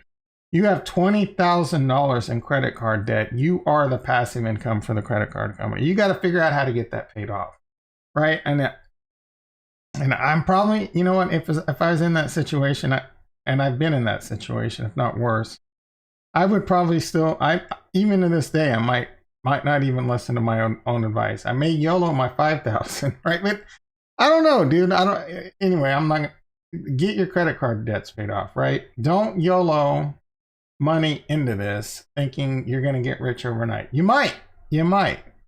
You have $20,000 in credit card debt. You are the passive income for the credit card company. You got to figure out how to get that paid off, right? And I'm probably, you know what, if I was in that situation, and I've been in that situation, if not worse, I would probably still, even to this day, I might not even listen to my own advice. I may YOLO my 5,000, right? But I don't know, dude. Anyway, I'm not, get your credit card debts paid off, right? Don't YOLO money into this thinking you're going to get rich overnight. You might,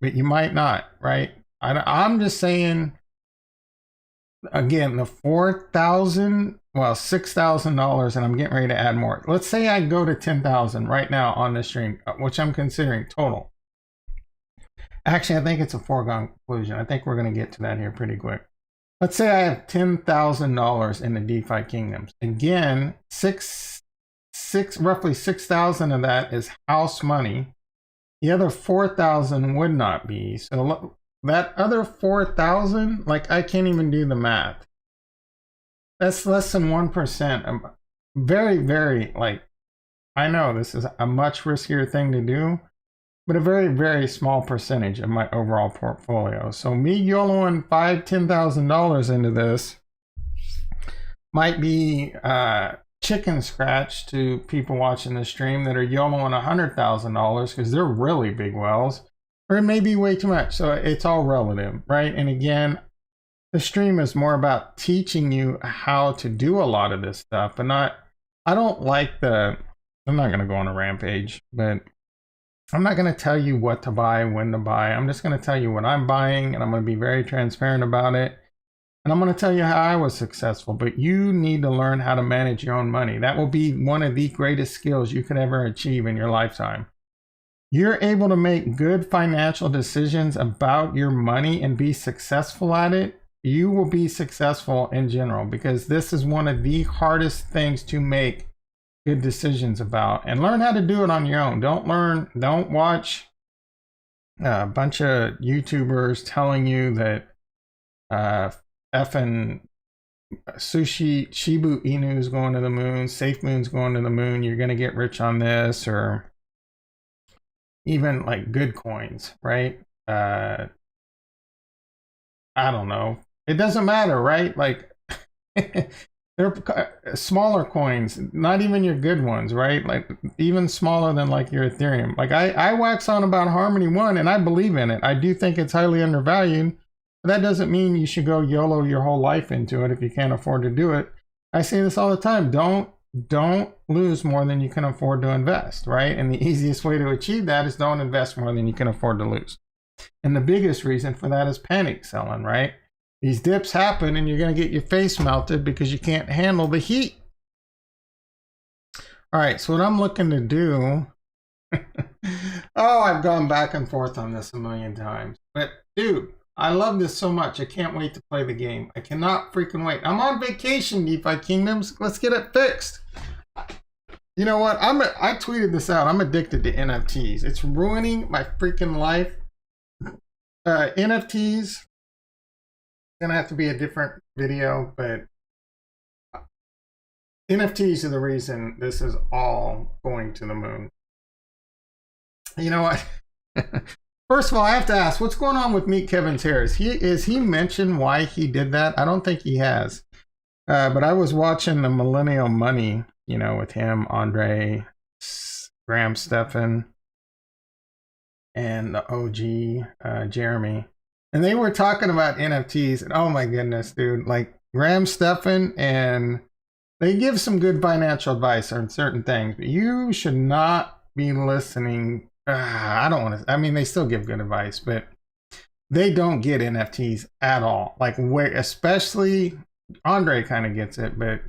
but you might not, right? I'm just saying, again, the $6,000, and I'm getting ready to add more. Let's say I go to 10,000 right now on this stream, which I'm considering total. Actually, I think it's a foregone conclusion. I think we're going to get to that here pretty quick. Let's say I have $10,000 in the DefiKingoms. Again, roughly 6,000 of that is house money. The other 4,000 would not be. So that other 4,000, like, I can't even do the math. That's less than 1%. Very, very, like, I know this is a much riskier thing to do, but a very, very small percentage of my overall portfolio. So me YOLOing $10,000 into this might be chicken scratch to people watching the stream that are YOLOing $100,000 because they're really big whales, or it may be way too much. So it's all relative, right? And again, the stream is more about teaching you how to do a lot of this stuff, but not, I don't like I'm not going to go on a rampage, but I'm not going to tell you what to buy, when to buy. I'm just going to tell you what I'm buying, and I'm going to be very transparent about it. And I'm going to tell you how I was successful, but you need to learn how to manage your own money. That will be one of the greatest skills you could ever achieve in your lifetime. You're able to make good financial decisions about your money and be successful at it. You will be successful in general, because this is one of the hardest things to make good decisions about, and learn how to do it on your own. Don't watch a bunch of YouTubers telling you that effing Shibu Inu is going to the moon, SafeMoon's going to the moon, you're going to get rich on this, or even like good coins, right? I don't know. It doesn't matter, right? Like they're smaller coins, not even your good ones, right? Like even smaller than like your Ethereum. Like I wax on about Harmony One, and I believe in it. I do think it's highly undervalued. But that doesn't mean you should go YOLO your whole life into it if you can't afford to do it. I say this all the time. Don't lose more than you can afford to invest, right? And the easiest way to achieve that is don't invest more than you can afford to lose. And the biggest reason for that is panic selling, right? These dips happen and you're going to get your face melted because you can't handle the heat. All right, so what I'm looking to do. Oh, I've gone back and forth on this a million times. But dude, I love this so much. I can't wait to play the game. I cannot freaking wait. I'm on vacation, DefiKingoms. Let's get it fixed. You know what? I tweeted this out. I'm addicted to NFTs. It's ruining my freaking life. NFTs. Gonna have to be a different video, but NFTs are the reason this is all going to the moon. You know what? First of all, I have to ask, what's going on with Meet Kevin's hair? Is he mentioned why he did that? I don't think he has. But I was watching the Millennial Money, you know, with him, Andre, Graham Stephan, and the OG, Jeremy. And they were talking about NFTs. And oh my goodness, dude. Like Graham Stephan, and they give some good financial advice on certain things. But you should not be listening. I don't want to. I mean, they still give good advice, but they don't get NFTs at all. Like, where, especially Andre kind of gets it, but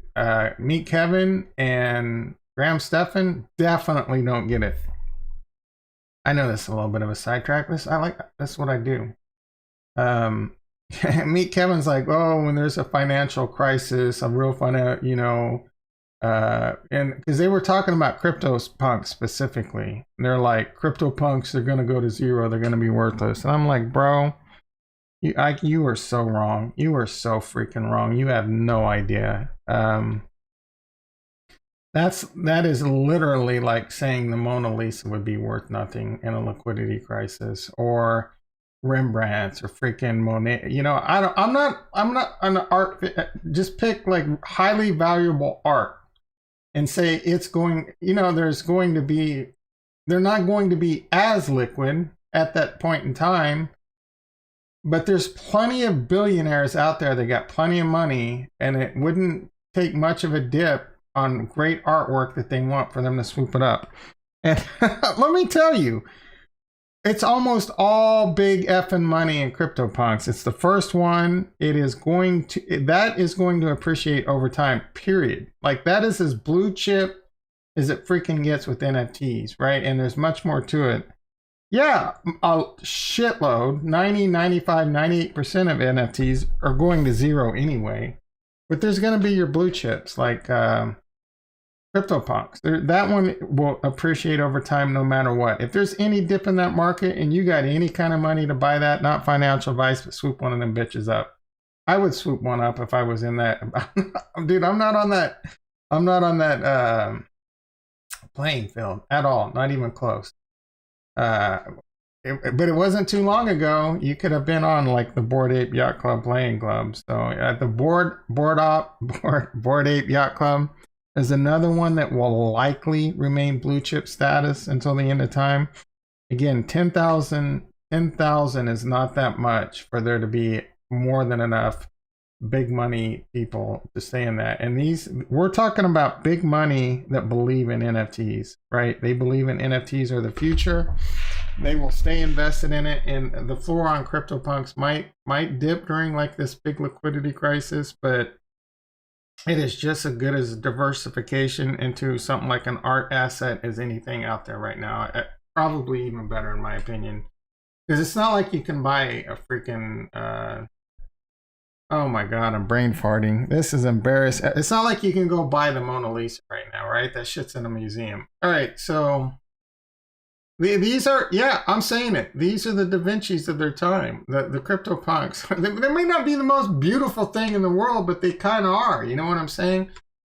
Meet Kevin and Graham Stephan definitely don't get it. I know this is a little bit of a sidetrack. That's what I do. Meet Kevin's like, oh, when there's a financial crisis, a real you know. And because they were talking about CryptoPunks specifically, and they're like, CryptoPunks are gonna go to zero, they're gonna be worthless. And I'm like, bro, you are so wrong. You are so freaking wrong. You have no idea. That is literally like saying the Mona Lisa would be worth nothing in a liquidity crisis, or Rembrandts, or freaking Monet. You know, I'm not an art. Just pick like highly valuable art and say it's going, you know, they're not going to be as liquid at that point in time, but there's plenty of billionaires out there that got plenty of money, and it wouldn't take much of a dip on great artwork that they want for them to swoop it up. And let me tell you, it's almost all big effing money in CryptoPunks. It's the first one. That is going to appreciate over time, period. Like, that is as blue chip as it freaking gets with NFTs, right? And there's much more to it. Yeah, a shitload, 90, 95, 98% of NFTs are going to zero anyway. But there's going to be your blue chips, like CryptoPunks. That one will appreciate over time no matter what. If there's any dip in that market and you got any kind of money to buy that, not financial advice, but swoop one of them bitches up. I would swoop one up if I was in that. Dude, I'm not on that playing field at all. Not even close. But it wasn't too long ago. You could have been on like the Bored Ape Yacht Club playing club. So at the Bored Ape Yacht Club is another one that will likely remain blue chip status until the end of time. Again, 10,000 is not that much for there to be more than enough big money people to stay in that. And we're talking about big money that believe in NFTs, right? They believe in NFTs are the future. They will stay invested in it. And the floor on CryptoPunks might dip during like this big liquidity crisis, but it is just as good as diversification into something like an art asset as anything out there right now. Probably even better in my opinion. Because it's not like you can buy a freaking oh my god, I'm brain farting. This is embarrassing. It's not like you can go buy the Mona Lisa right now, right? That shit's in a museum. All right, so these are, yeah, I'm saying it. These are the Da Vinci's of their time, the CryptoPunks. They may not be the most beautiful thing in the world, but they kind of are. You know what I'm saying?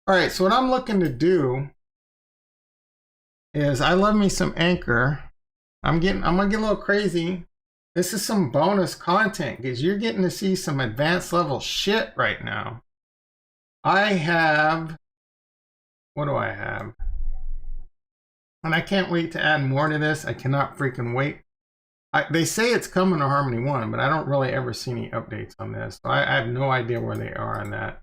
All right, so what I'm looking to do is, I love me some Anchor. I'm gonna get a little crazy. This is some bonus content because you're getting to see some advanced level shit right now. I have, what do I have? And I can't wait to add more to this. I cannot freaking wait. They say it's coming to Harmony 1, but I don't really ever see any updates on this. So I have no idea where they are on that.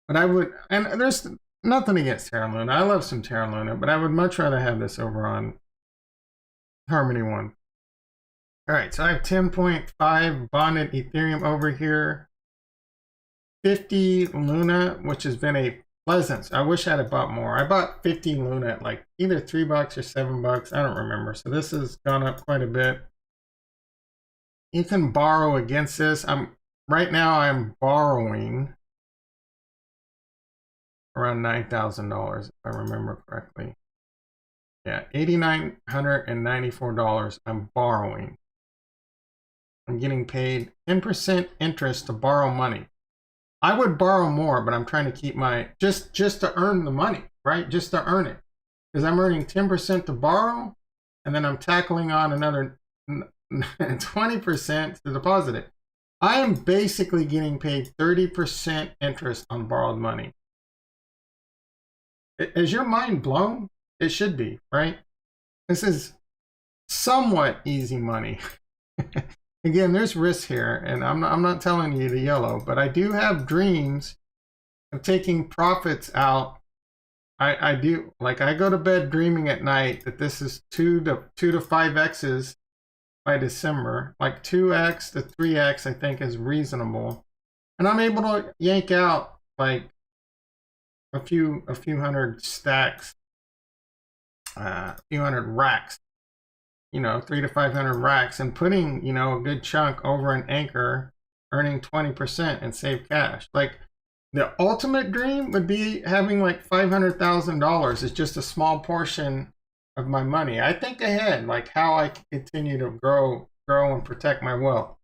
But I would, and there's nothing against Terra Luna. I love some Terra Luna, but I would much rather have this over on Harmony 1. All right, so I have 10.5 bonded Ethereum over here. 50 Luna, which has been a pleasant. I wish I had bought more. I bought 50 Luna at like either $3 or $7. I don't remember. So this has gone up quite a bit. You can borrow against this. Right now I'm borrowing around $9,000 if I remember correctly. Yeah, $8,994 I'm borrowing. I'm getting paid 10% interest to borrow money. I would borrow more, but I'm trying to keep my, just to earn the money, right? Just to earn it. Because I'm earning 10% to borrow, and then I'm tackling on another 20% to deposit it. I am basically getting paid 30% interest on borrowed money. Is your mind blown? It should be, right? This is somewhat easy money. Again, there's risk here, and I'm not telling you to yellow, but I do have dreams of taking profits out. I do. Like, I go to bed dreaming at night that this is 2 to 5x's by December. Like 2x to 3x, I think, is reasonable. And I'm able to yank out like a few hundred stacks, a few hundred racks, 300 to 500 racks, and putting, a good chunk over an anchor, earning 20% and save cash. Like, the ultimate dream would be having like $500,000 as just a small portion of my money. I think ahead, like how I can continue to grow and protect my wealth.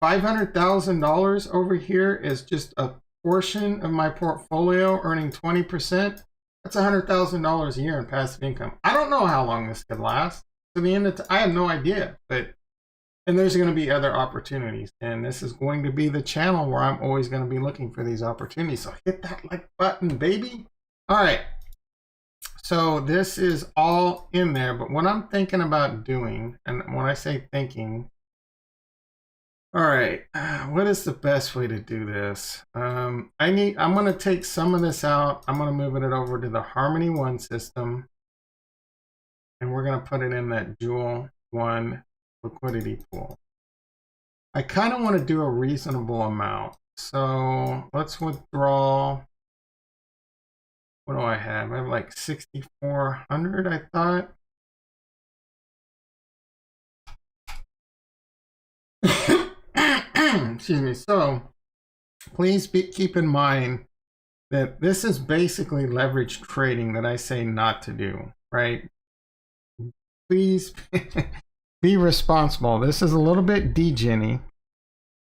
$500,000 over here is just a portion of my portfolio, earning 20%. That's $100,000 a year in passive income. I don't know how long this could last. To the end of I have no idea, and there's going to be other opportunities, and this is going to be the channel where I'm always going to be looking for these opportunities. So hit that like button, baby. All right. So this is all in there, but what I'm thinking about doing, and when I say thinking, all right, what is the best way to do this? I'm going to take some of this out. I'm going to move it over to the Harmony One system. And we're going to put it in that Jewel 1 liquidity pool. I kind of want to do a reasonable amount. So let's withdraw. What do I have? I have like 6,400, I thought. Excuse me. So please keep in mind that this is basically leverage trading that I say not to do, right? Please be responsible. This is a little bit degenny,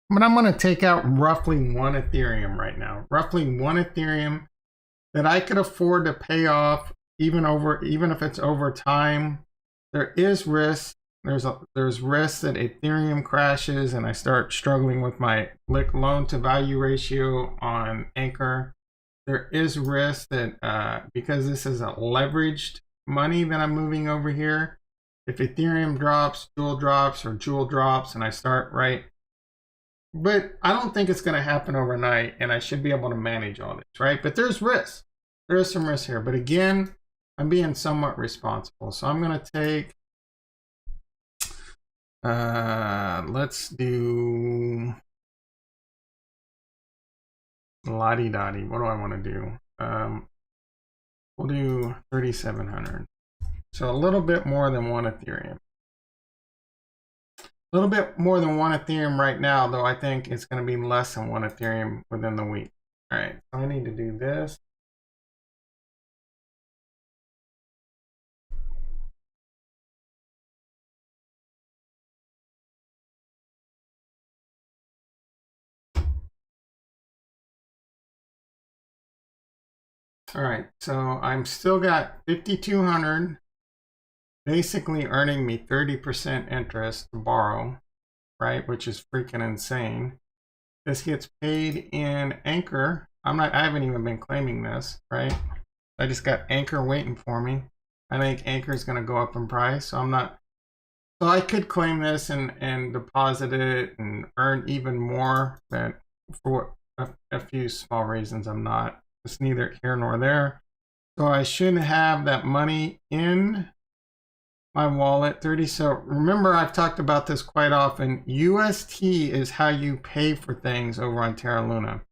but I'm going to take out roughly 1 Ethereum right now. Roughly 1 Ethereum that I could afford to pay off, even if it's over time. There is risk. There's risk that Ethereum crashes and I start struggling with my loan to value ratio on Anchor. There is risk that because this is a leveraged money that I'm moving over here, if Ethereum drops, Jewel drops, or Jewel drops, and I start right. But I don't think it's going to happen overnight, and I should be able to manage all this, right? But there's risk. There is some risk here. But again, I'm being somewhat responsible. So I'm going to take, let's do la-di-da-di. What do I want to do? We'll do 3,700. So a little bit more than 1 Ethereum. A little bit more than 1 Ethereum right now, though I think it's going to be less than 1 Ethereum within the week. All right, so I need to do this. All right, so I'm still got 5,200. Basically earning me 30% interest to borrow, right? Which is freaking insane. This gets paid in Anchor. I haven't even been claiming this, right? I just got Anchor waiting for me. I think Anchor is going to go up in price, so so I could claim this and deposit it and earn even more, but for a few small reasons I'm not. It's neither here nor there. So I should have that money in my wallet. 30. So remember, I've talked about this quite often. UST is how you pay for things over on Terra Luna.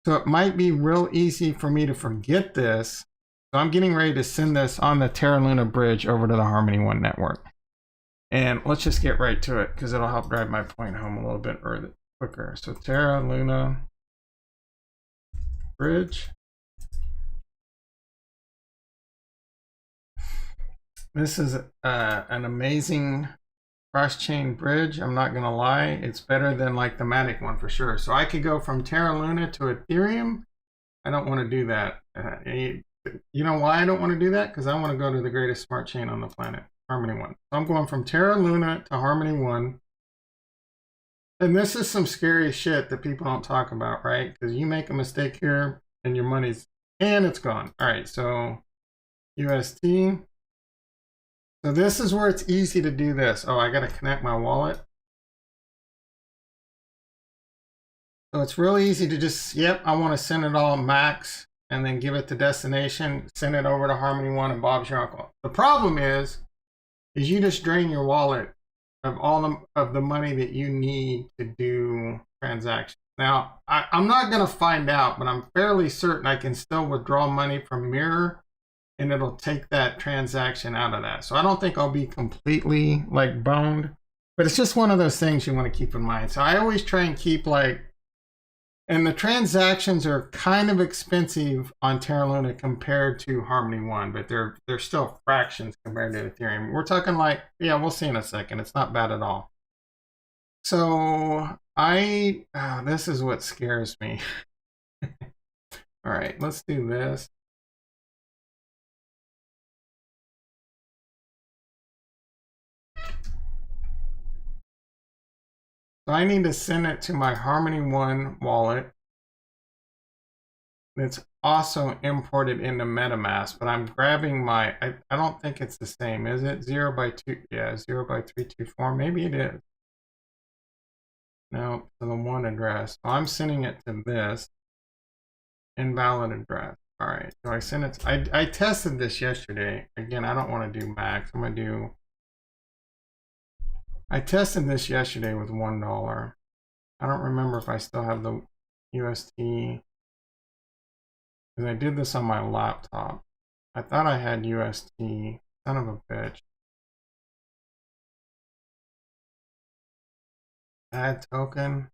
So it might be real easy for me to forget this. So I'm getting ready to send this on the Terra Luna bridge over to the Harmony One network. And let's just get right to it because it'll help drive my point home a little bit quicker. So Terra Luna bridge. This is an amazing cross-chain bridge. I'm not gonna lie, it's better than like the Matic one for sure. So I could go from Terra Luna to Ethereum. I don't want to do that. You know why I don't want to do that? Because I want to go to the greatest smart chain on the planet, Harmony One. So I'm going from Terra Luna to Harmony One. And this is some scary shit that people don't talk about, right? Because you make a mistake here and your money's, and it's gone. All right, so UST. So this is where it's easy to do this. Oh, I got to connect my wallet. So it's really easy to just, yep, I want to send it all max and then give it to destination, send it over to Harmony One and Bob's your uncle. The problem is you just drain your wallet of all of the money that you need to do transactions. Now, I'm not going to find out, but I'm fairly certain I can still withdraw money from Mirror and it'll take that transaction out of that. So I don't think I'll be completely like boned, but it's just one of those things you want to keep in mind. So I always try and keep like, and the transactions are kind of expensive on Terra Luna compared to Harmony One, but they're still fractions compared to Ethereum. We're talking like, yeah, we'll see in a second. It's not bad at all. So this is what scares me. All right, let's do this. So I need to send it to my Harmony One wallet. It's also imported into MetaMask, but I'm grabbing my, I don't think it's the same, is it? 0 by 2, yeah, 0 by 324, maybe it is. No, to the one address. So I'm sending it to this invalid address. All right, so I sent it, I tested this yesterday. Again, I don't want to do max, I'm gonna do, I tested this yesterday with $1. I don't remember if I still have the UST, because I did this on my laptop. I thought I had UST, son of a bitch. Add token.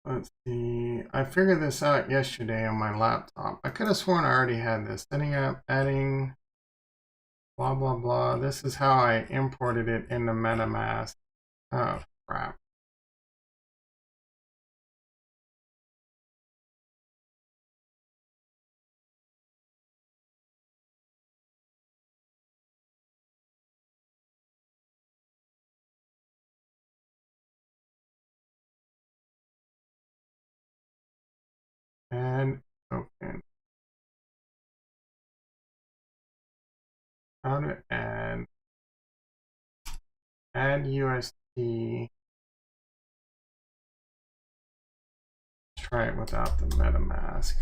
Let's see. I figured this out yesterday on my laptop. I could have sworn I already had this. Setting up, adding, blah, blah, blah. This is how I imported it into MetaMask. Oh, crap. Add token. How to add USD. Try it without the MetaMask.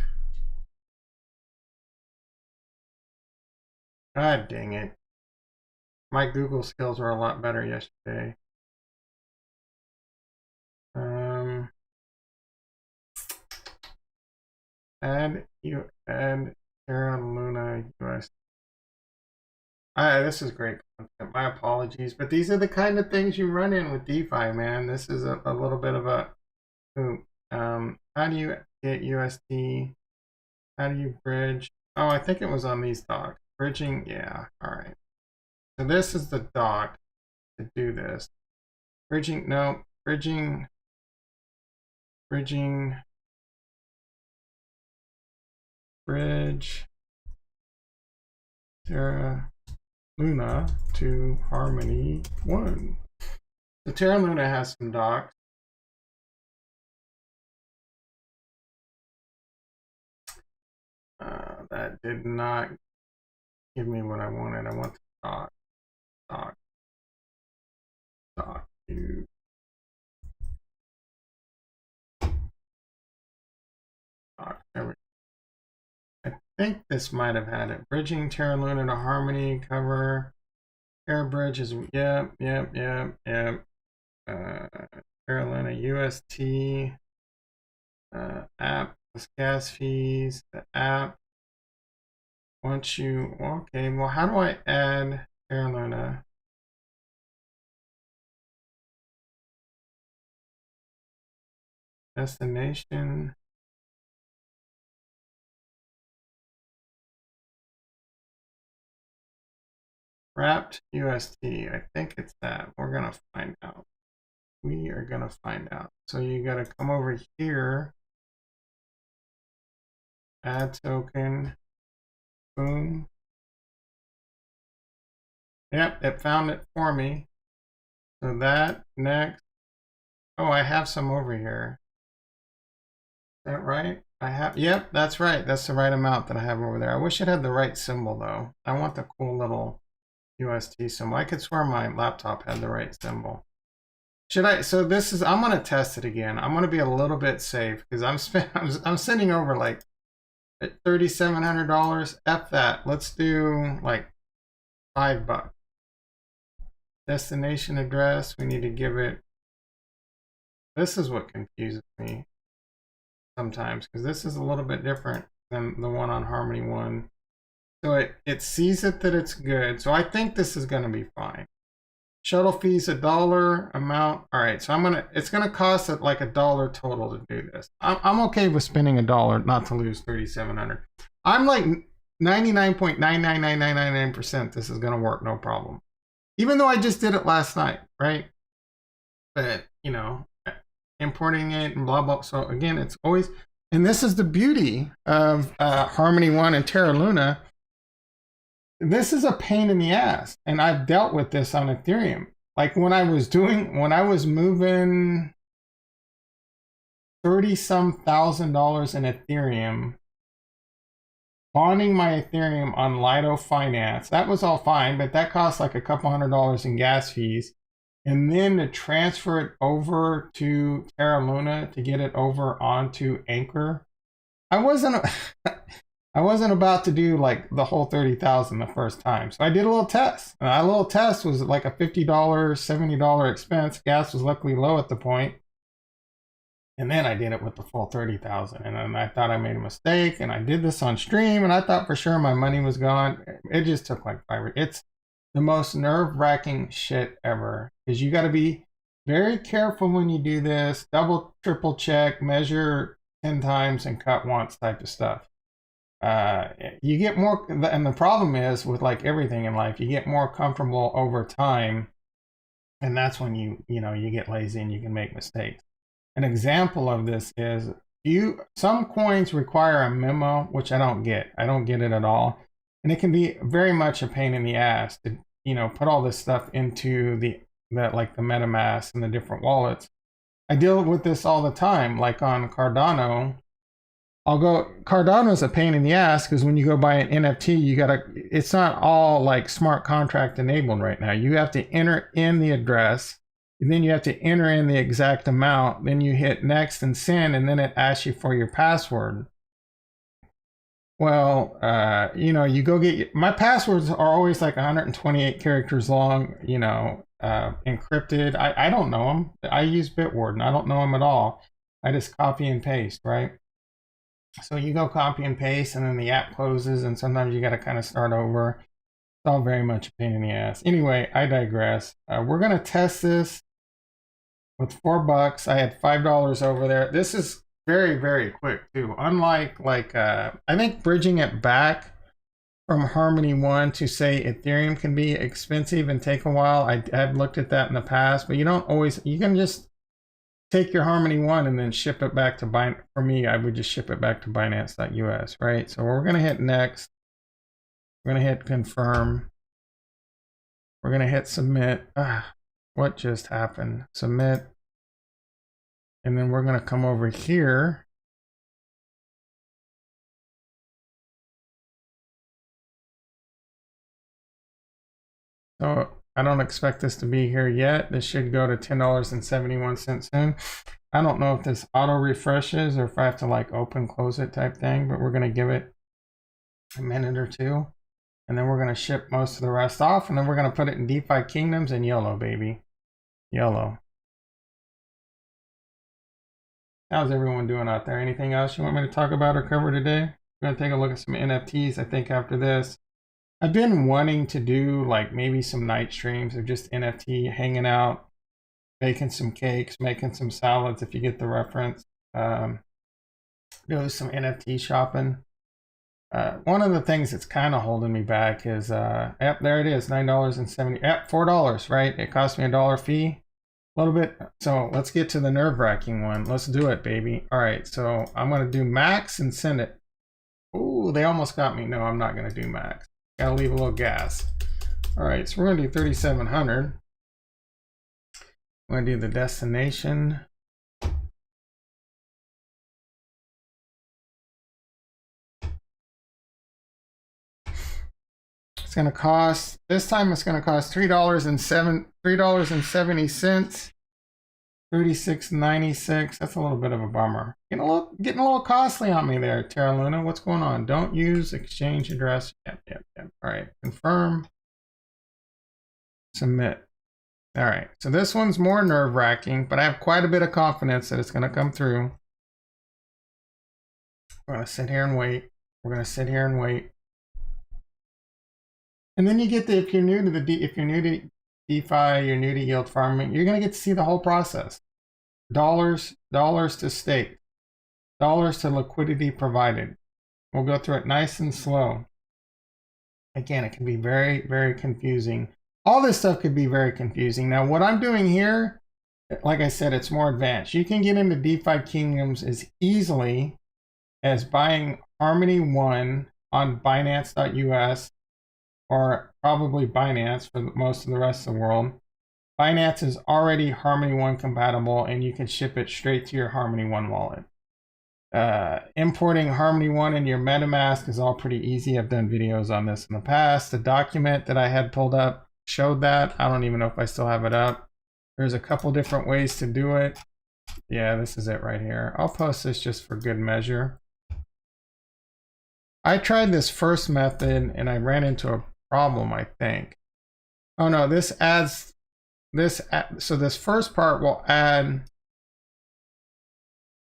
God dang it. My Google skills were a lot better yesterday. Add Terra Luna US. This is great content. My apologies, but these are the kind of things you run in with DeFi, man. This is a little bit of a how do you get USD? How do you bridge? Oh, I think it was on these docs. Bridging, yeah. All right. So this is the doc to do this. Bridging, no, bridging. Bridge Terra Luna to Harmony One. So Terra Luna has some docs. That did not give me what I wanted. I want the doc. think this might have had it. Bridging Terra Luna to Harmony cover. Terra Bridge is, yep. Terra Luna UST app plus gas fees. The app. Once you, okay, well, how do I add Terra Luna? Destination. Wrapped UST. I think it's that. We're going to find out. We are going to find out. So you got to come over here. Add token. Boom. Yep, it found it for me. So that, next. Oh, I have some over here. Is that right? I have, yep, that's right. That's the right amount that I have over there. I wish it had the right symbol though. I want the cool little UST symbol. I could swear my laptop had the right symbol. Should I, so this is, I'm going to test it again. I'm going to be a little bit safe because I'm sending over like $3,700. F that. Let's do like $5. Destination address. We need to give it. This is what confuses me sometimes because this is a little bit different than the one on Harmony 1. So it sees it that it's good. So I think this is going to be fine. Shuttle fees $1 amount. All right, so it's gonna cost it like $1 total to do this. I'm okay with spending $1 not to lose 3,700. I'm like 99.99999% this is gonna work no problem. Even though I just did it last night, right? But you know, importing it and blah blah. So again, it's always, and this is the beauty of Harmony 1 and Terra Luna. This is a pain in the ass, and I've dealt with this on Ethereum. Like when I was moving $30-some thousand in Ethereum, bonding my Ethereum on Lido Finance, that was all fine, but that cost like a couple $100 in gas fees. And then to transfer it over to Terra Luna to get it over onto Anchor, I wasn't about to do like the whole 30,000 the first time. So I did a little test. And that little test was like a $50, $70 expense. Gas was luckily low at the point. And then I did it with the full 30,000. And then I thought I made a mistake. And I did this on stream. And I thought for sure my money was gone. It just took like 5. It's the most nerve-wracking shit ever. Because you got to be very careful when you do this. Double, triple check, measure 10 times and cut once type of stuff. You get more, and the problem is with like everything in life, you get more comfortable over time, and that's when you get lazy and you can make mistakes. An example of this is some coins require a memo, which I don't get it at all, and it can be very much a pain in the ass to put all this stuff into the MetaMask and the different wallets. I deal with this all the time, like on Cardano. Cardano is a pain in the ass because when you go buy an NFT, it's not all like smart contract enabled right now. You have to enter in the address, and then you have to enter in the exact amount. Then you hit next and send, and then it asks you for your password. Well, you go get my passwords are always like 128 characters long, encrypted. I don't know them. I use Bitwarden. I don't know them at all. I just copy and paste, right? So you go copy and paste, and then the app closes, and sometimes you got to kind of start over. It's all very much a pain in the ass. Anyway, I digress. We're going to test this with $4. I had $5 over there. This is very, very quick too. Unlike I think bridging it back from Harmony 1 to say Ethereum can be expensive and take a while. I've looked at that in the past, but you can just take your Harmony 1 and then ship it back to Binance. For me, I would just ship it back to Binance.us, right? So we're going to hit next. We're going to hit confirm. We're going to hit submit. What just happened? Submit. And then we're going to come over here. So I don't expect this to be here yet. This should go to $10.71 soon. I don't know if this auto refreshes or if I have to like open, close it type thing, but we're going to give it a minute or two. And then we're going to ship most of the rest off. And then we're going to put it in DefiKingoms and YOLO, baby. YOLO. How's everyone doing out there? Anything else you want me to talk about or cover today? We're going to take a look at some NFTs, I think, after this. I've been wanting to do like maybe some night streams of just NFT, hanging out, making some cakes, making some salads, if you get the reference. Do some NFT shopping. One of the things that's kind of holding me back is, yep, there it is, $9.70, yep, $4, right? It cost me $1 fee, a little bit. So let's get to the nerve-wracking one. Let's do it, baby. All right, so I'm going to do max and send it. Ooh, they almost got me. No, I'm not going to do max. Gotta leave a little gas. All right, so we're going to do 3,700. I'm going to do the destination. It's going to cost, this time it's going to cost $3.70, $36.96. That's a little bit of a bummer. Getting a little costly on me there, Terra Luna. What's going on? Don't use exchange address. Yep. All right, confirm. Submit. All right, so this one's more nerve-wracking, but I have quite a bit of confidence that it's going to come through. We're going to sit here and wait. We're going to sit here and wait. And then you get the, if you're new to DeFi, you're new to yield farming, you're going to get to see the whole process. Dollars to stake, dollars to liquidity provided. We'll go through it nice and slow. Again, it can be very, very confusing. All this stuff could be very confusing. Now, what I'm doing here, like I said, it's more advanced. You can get into DefiKingoms as easily as buying Harmony 1 on Binance.us, or probably Binance for most of the rest of the world. Binance is already Harmony 1 compatible, and you can ship it straight to your Harmony 1 wallet. Importing Harmony 1 in your MetaMask is all pretty easy. I've done videos on this in the past. The document that I had pulled up showed that. I don't even know if I still have it up. There's a couple different ways to do it. Yeah, this is it right here. I'll post this just for good measure. I tried this first method and I ran into a problem, I think. Oh no, this adds this. So this first part will add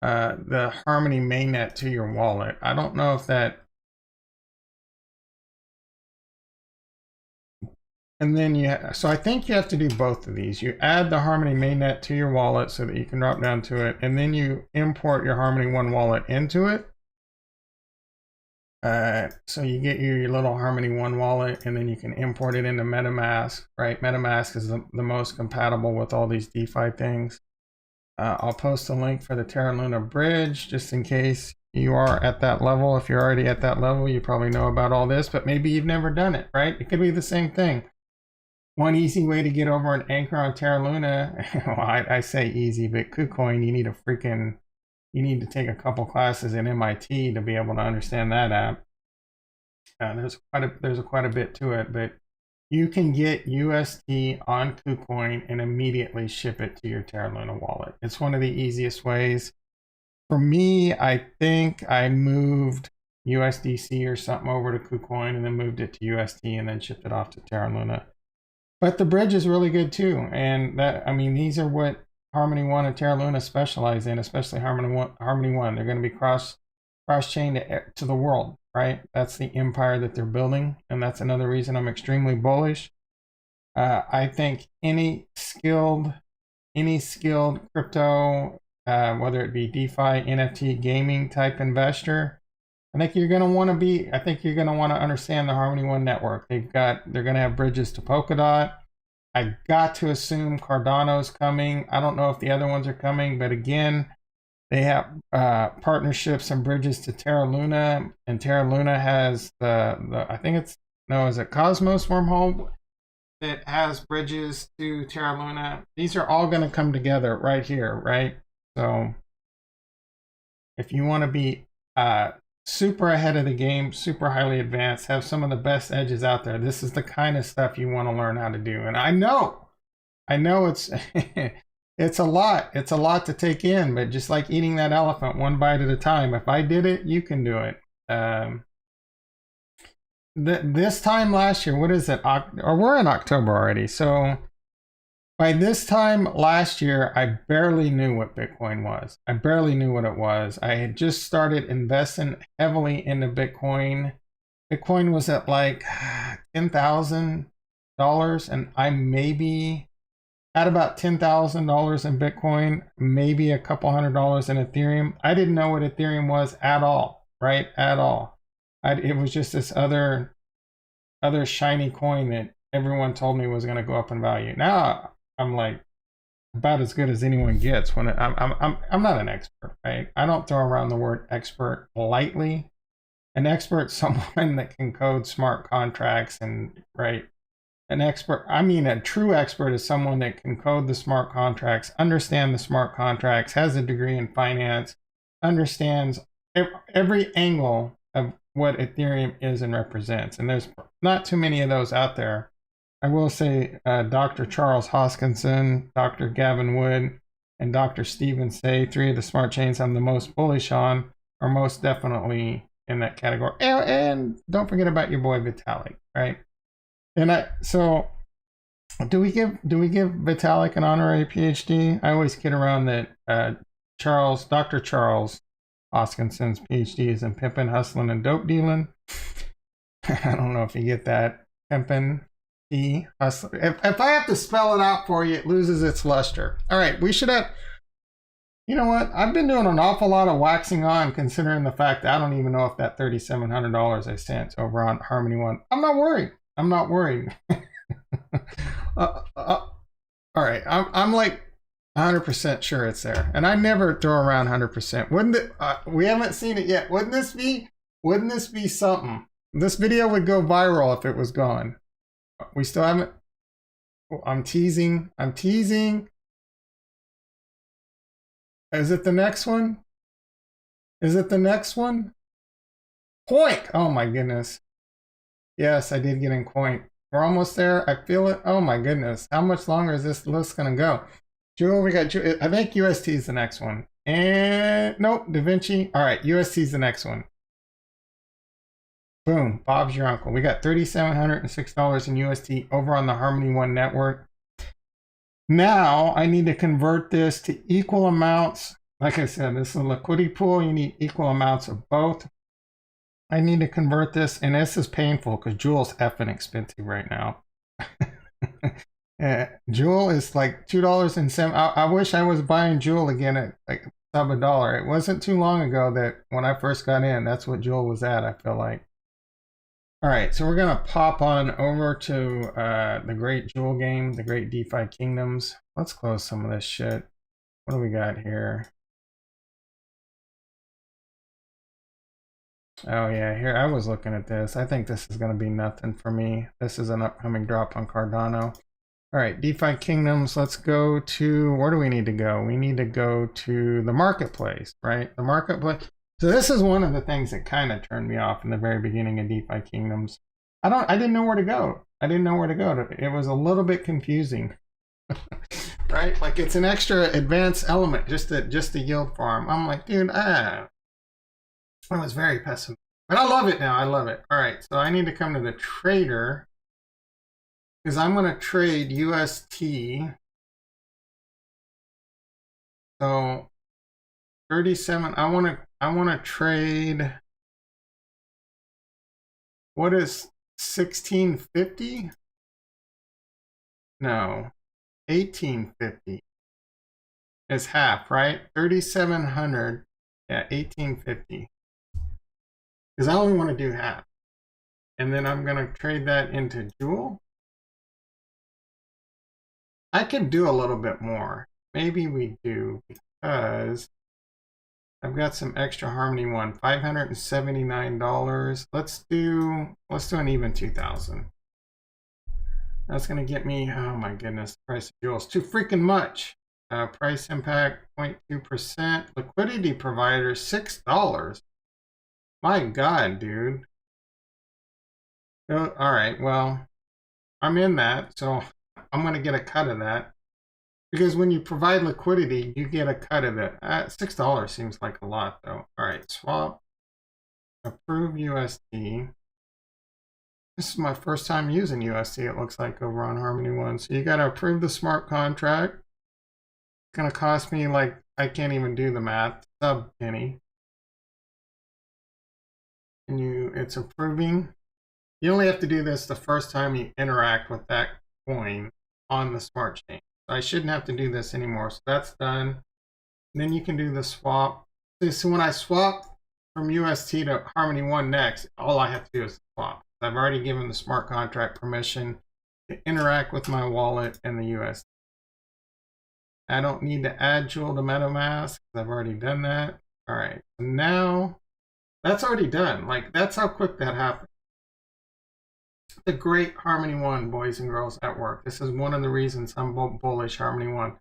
the Harmony mainnet to your wallet. I don't know if that. And then so I think you have to do both of these. You add the Harmony mainnet to your wallet so that you can drop down to it, and then you import your Harmony 1 wallet into it. So you get your little Harmony 1 wallet, and then you can import it into MetaMask, right? MetaMask is the most compatible with all these DeFi things. I'll post a link for the Terra Luna bridge, just in case you are at that level. If you're already at that level, you probably know about all this, but maybe you've never done it, right? It could be the same thing. One easy way to get over an anchor on Terra Luna, well, I say easy, but KuCoin, you need to take a couple classes in MIT to be able to understand that app. There's quite a bit to it, but you can get USD on KuCoin and immediately ship it to your Terra Luna wallet. It's one of the easiest ways. For me, I think I moved USDC or something over to KuCoin and then moved it to USD and then shipped it off to Terra Luna. But the bridge is really good too, and these are what Harmony 1 and Terra Luna specialize in, especially Harmony 1. They're going to be cross-chained to the world, right? That's the empire that they're building, and that's another reason I'm extremely bullish. I think any skilled crypto, whether it be DeFi, NFT, gaming type investor, I think you're going to want to understand the Harmony 1 network. They're going to have bridges to Polkadot. I got to assume Cardano's coming. I don't know if the other ones are coming, but again, they have partnerships and bridges to Terra Luna, and Terra Luna has is it Cosmos wormhole that has bridges to Terra Luna. These are all going to come together right here, right? So if you want to be super ahead of the game, super highly advanced, have some of the best edges out there, this is the kind of stuff you want to learn how to do. And I know it's it's a lot to take in, but just like eating that elephant one bite at a time, if I did it, you can do it. this time last year, what is it? Or we're in October already. So by this time last year, I barely knew what Bitcoin was. I barely knew what it was. I had just started investing heavily into Bitcoin. Bitcoin was at like $10,000, and I maybe had about $10,000 in Bitcoin, maybe a couple $100 in Ethereum. I didn't know what Ethereum was at all, right? At all. It was just this other shiny coin that everyone told me was going to go up in value. Now I'm like about as good as anyone gets. When I'm not an expert, right? I don't throw around the word expert lightly. An expert is someone that can code smart contracts and right. An expert, I mean, a true expert is someone that can code the smart contracts, understand the smart contracts, has a degree in finance, understands every angle of what Ethereum is and represents. And there's not too many of those out there. I will say Dr. Charles Hoskinson, Dr. Gavin Wood, and Dr. Stephen Say, three of the smart chains I'm the most bullish on, are most definitely in that category. And don't forget about your boy Vitalik, right? And so do we give Vitalik an honorary PhD? I always kid around that Dr. Charles Hoskinson's PhD is in pimping, hustling, and dope dealing. I don't know if you get that. Pimping, hustling. If I have to spell it out for you, it loses its luster. All right, we should have. You know what? I've been doing an awful lot of waxing on, considering the fact that I don't even know if that $3,700 I sent over on Harmony One. I'm not worried. All right, I'm like 100% sure it's there, and I never throw around 100%. Wouldn't it? We haven't seen it yet. Wouldn't this be something? This video would go viral if it was gone. We still haven't. I'm teasing. Is it the next one? Point. Oh my goodness. Yes, I did get in coin. We're almost there. I feel it. Oh my goodness. How much longer is this list going to go? Jewel, we got Jewel. I think UST is the next one. And nope, Da Vinci. All right, UST is the next one. Boom. Bob's your uncle. We got $3,706 in UST over on the Harmony One network. Now I need to convert this to equal amounts. Like I said, this is a liquidity pool. You need equal amounts of both. I need to convert this, and this is painful because Jewel's effing expensive right now. Jewel is like $2.07. I wish I was buying Jewel again at like sub $1. It wasn't too long ago that when I first got in, that's what Jewel was at, I feel like. All right, so we're going to pop on over to the great Jewel game, the great DefiKingoms. Let's close some of this shit. What do we got here? Oh yeah, here I was looking at this. I think this is going to be nothing for me. This is an upcoming drop on Cardano. All right, DefiKingoms, let's go to, where do we need to go? We need to go to the marketplace, right? The marketplace. So this is one of the things that kind of turned me off in the very beginning of DefiKingoms. I didn't know where to go. It was a little bit confusing. Right? Like it's an extra advanced element just to yield farm. I'm like, dude, I was very pessimistic. But I love it now. I love it. All right, so I need to come to the trader because I'm going to trade UST. So 37. I want to trade. What is 1650? No, 1850 is half, right? 3700. Yeah, 1850. Because I only want to do half. And then I'm going to trade that into Jewel. I could do a little bit more. Maybe we do, because I've got some extra Harmony One, $579. Let's do an even 2,000. That's going to get me, oh my goodness, the price of Jewel is too freaking much. Price impact 0.2%. Liquidity provider $6. My God, dude. All right, well, I'm in that, so I'm going to get a cut of that. Because when you provide liquidity, you get a cut of it. $6 seems like a lot, though. All right, swap. Approve USD. This is my first time using USD, it looks like, over on Harmony One. So you got to approve the smart contract. It's going to cost me, like, I can't even do the math, sub penny. And it's approving. You only have to do this the first time you interact with that coin on the smart chain. So I shouldn't have to do this anymore. So that's done. And then you can do the swap. So when I swap from UST to Harmony One next, all I have to do is swap. I've already given the smart contract permission to interact with my wallet and the UST. I don't need to add Jewel to MetaMask because I've already done that. All right, so now that's already done. Like, that's how quick that happened. The great Harmony One, boys and girls at work. This is one of the reasons I'm bullish Harmony One.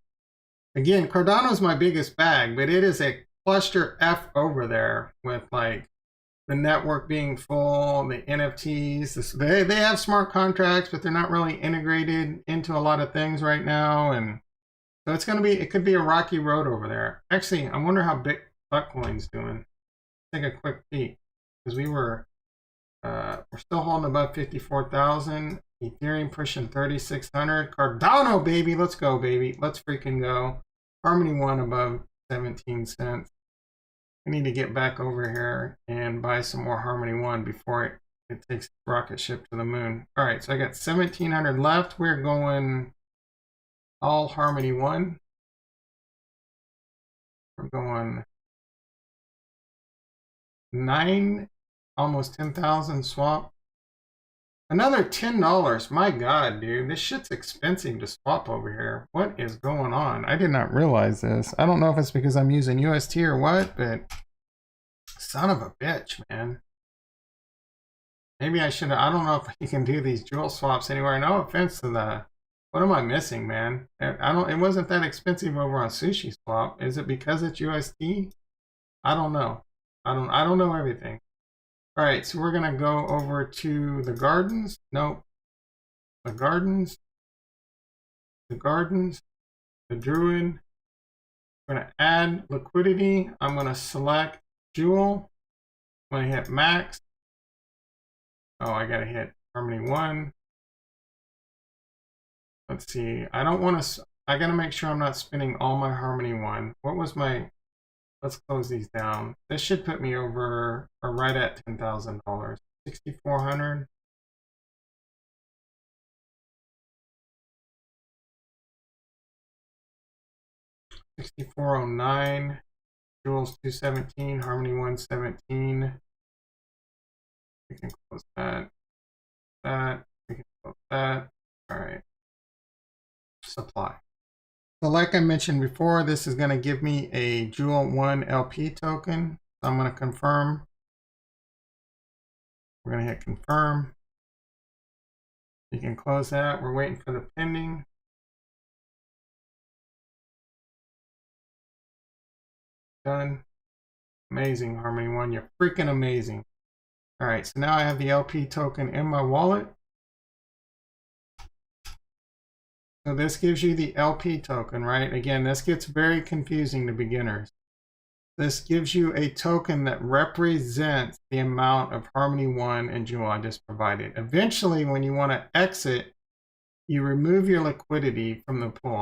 Again, Cardano is my biggest bag, but it is a cluster F over there with, like, the network being full, the NFTs. They have smart contracts, but they're not really integrated into a lot of things right now. And so it could be a rocky road over there. Actually, I wonder how Bitcoin's doing. Take a quick peek, because we're still holding above 54,000. Ethereum pushing 3,600. Cardano, baby, let's go, baby, let's freaking go. Harmony One above 17 cents. I need to get back over here and buy some more Harmony One before it takes the rocket ship to the moon. All right, so I got 1,700 left. We're going all Harmony One. We're going 9, almost 10,000 swap. Another $10. My God, dude, this shit's expensive to swap over here. What is going on? I did not realize this. I don't know if it's because I'm using UST or what, but son of a bitch, man. Maybe I should. I don't know if you can do these jewel swaps anywhere. No offense to the. What am I missing, man? I don't. It wasn't that expensive over on Sushi Swap. Is it because it's USD? I don't know. I don't know everything. All right, so we're gonna go over to the gardens. Nope. The gardens. The gardens. The druid. I'm gonna add liquidity. I'm gonna select Jewel. I'm gonna hit max. Oh, I gotta hit Harmony One. Let's see. I don't want to. I gotta make sure I'm not spending all my Harmony One. What was my? Let's close these down. This should put me over or right at $10,000. 6,400. $6,409. Jewels 217. Harmony 117. We can close that. We can close that. All right. Supply. So like I mentioned before, this is going to give me a Jewel 1 LP token. So I'm going to confirm. We're going to hit confirm. You can close that. We're waiting for the pending. Done. Amazing, Harmony One. You're freaking amazing. All right, so now I have the LP token in my wallet. So this gives you the LP token, right? Again, this gets very confusing to beginners. This gives you a token that represents the amount of Harmony One and Jewel I just provided. Eventually, when you want to exit, you remove your liquidity from the pool.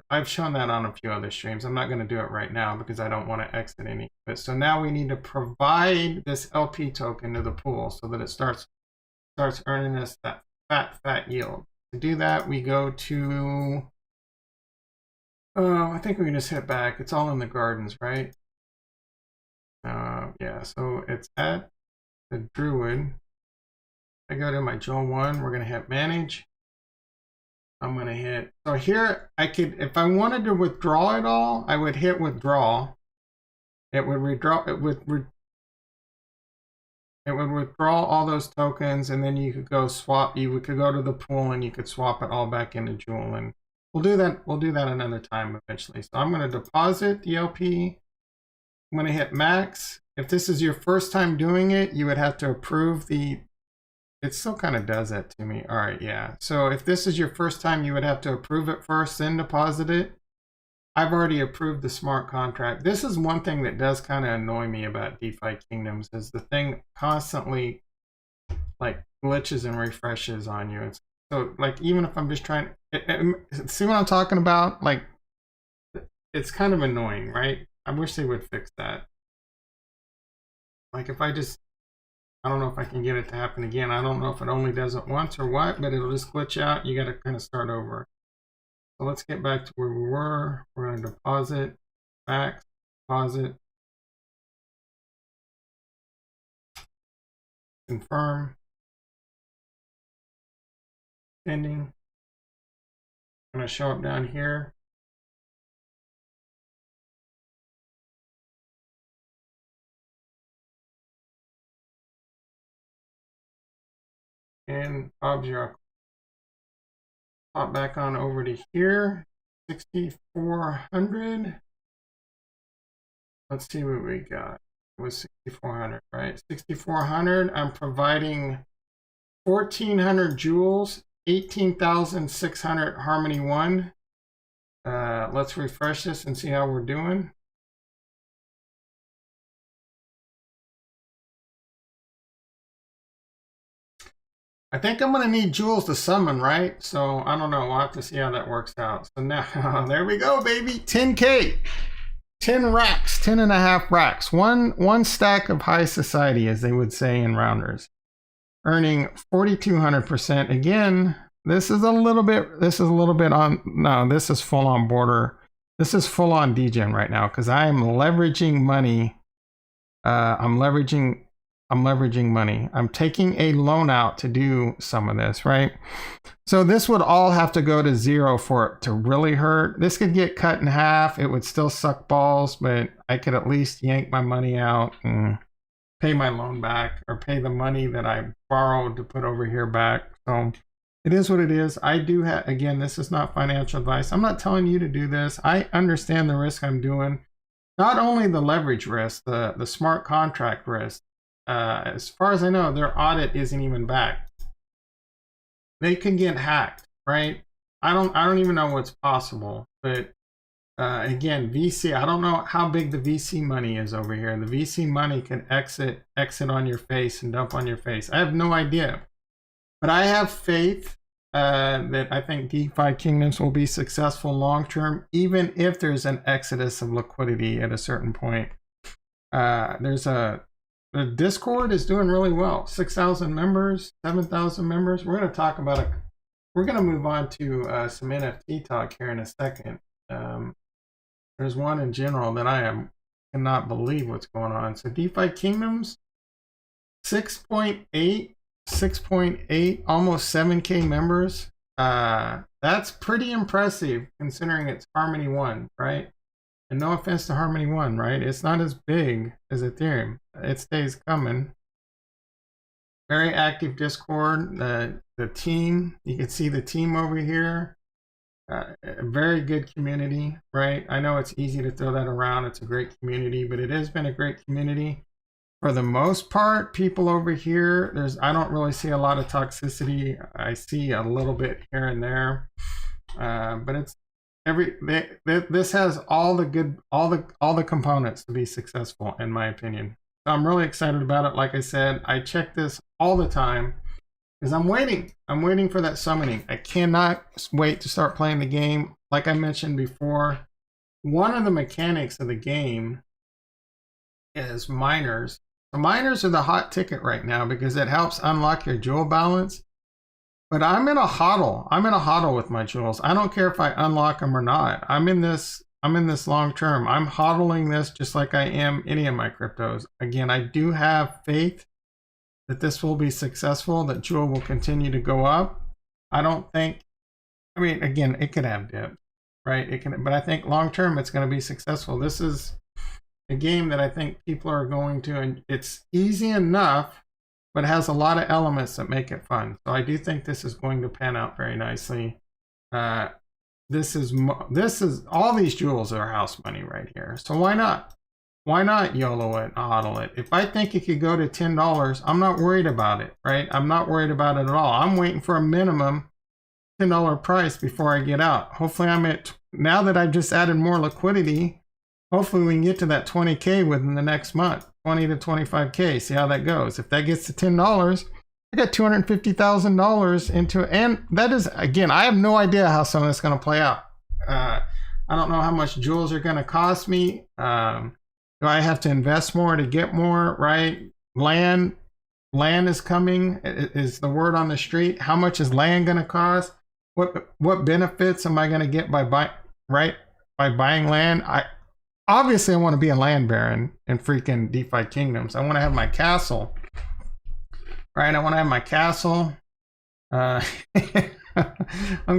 I've shown that on a few other streams. I'm not going to do it right now because I don't want to exit any of it. So now we need to provide this LP token to the pool so that it starts earning us that fat yield. To do that, we go to, I think we can just hit back. It's all in the gardens, right? Yeah, so it's at the Druid. I go to my Jewel 1. We're going to hit manage. I'm going to hit, so here I could, if I wanted to withdraw it all, I would hit withdraw. It would withdraw, it would withdraw all those tokens, and then you could go swap. You could go to the pool and you could swap it all back into Jewel, and we'll do that another time eventually. So I'm going to deposit the LP. I'm going to hit max. If this is your first time doing it, you would have to approve the. It still kind of does that to me. All right, yeah. So if this is your first time, you would have to approve it first, then deposit it. I've already approved the smart contract. This is one thing that does kind of annoy me about DefiKingoms, is the thing constantly like glitches and refreshes on you. So like even if I'm just trying, see what I'm talking about? Like it's kind of annoying, right? I wish they would fix that. Like if I don't know if I can get it to happen again. I don't know if it only does it once or what, but it'll just glitch out. You got to kind of start over. So let's get back to where we were. We're going to deposit, back, deposit, confirm, pending. I'm going to show up down here. And object. Pop back on over to here. 6,400. Let's see what we got. It was 6,400, right? 6,400. I'm providing 1,400 joules, 18,600 Harmony 1. Let's refresh this and see how we're doing. I think I'm going to need joules to summon, right? So I don't know. We'll have to see how that works out. So now, there we go, baby. 10K. 10 racks, 10 and a half racks. One stack of high society, as they would say in rounders. Earning 4,200%. Again, this is a little bit on, no, this is full on border. This is full on degen right now because I am leveraging money. I'm leveraging money. I'm taking a loan out to do some of this, right? So this would all have to go to zero for it to really hurt. This could get cut in half. It would still suck balls, but I could at least yank my money out and pay my loan back or pay the money that I borrowed to put over here back. So it is what it is. I do have, again, this is not financial advice. I'm not telling you to do this. I understand the risk I'm doing. Not only the leverage risk, the smart contract risk. As far as I know, their audit isn't even back. They can get hacked, right? I don't even know what's possible. But again, VC, I don't know how big the VC money is over here. The VC money can exit on your face and dump on your face. I have no idea. But I have faith that I think DefiKingoms will be successful long term, even if there's an exodus of liquidity at a certain point. The Discord is doing really well. 6,000 members, 7,000 members. We're going to talk about it. We're going to move on to some NFT talk here in a second. There's one in general that I cannot believe what's going on. So DefiKingoms, 6.8, almost 7K members. That's pretty impressive considering it's Harmony 1, right? And no offense to Harmony 1, right? It's not as big as Ethereum. It stays coming. Very active Discord. The team, you can see the team over here. A very good community, right? I know it's easy to throw that around. It's a great community, but it has been a great community. For the most part, people over here, I don't really see a lot of toxicity. I see a little bit here and there. But it's this has all the components to be successful, in my opinion. So I'm really excited about it. Like I said, I check this all the time because I'm waiting for that summoning. I cannot wait to start playing the game. Like I mentioned before, one of the mechanics of the game is miners. The miners are the hot ticket right now because it helps unlock your jewel balance. But I'm in a hodl. I'm in a hodl with my jewels. I don't care if I unlock them or not. I'm in this long term. I'm hodling this just like I am any of my cryptos. Again, I do have faith that this will be successful, that jewel will continue to go up. I don't think, I mean, again, it could have dips, right? It can, but I think long term it's going to be successful. This is a game that I think people are going to, and it's easy enough, but it has a lot of elements that make it fun. So I do think this is going to pan out very nicely. This is all these jewels are house money right here. So why not? Why not YOLO it, hodl it? If I think it could go to $10, I'm not worried about it, right? I'm not worried about it at all. I'm waiting for a minimum $10 price before I get out. Hopefully I'm at, now that I've just added more liquidity, hopefully we can get to that 20K within the next month, 20 to 25K, see how that goes. If that gets to $10, I got $250,000 into it. And that is, again, I have no idea how some of this is going to play out. I don't know how much jewels are going to cost me. Do I have to invest more to get more, right? Land is coming, is the word on the street. How much is land going to cost? What benefits am I going to get by buying land? Obviously I want to be a land baron in freaking DefiKingoms. I want to have my castle. Right, I want to have my castle. I'm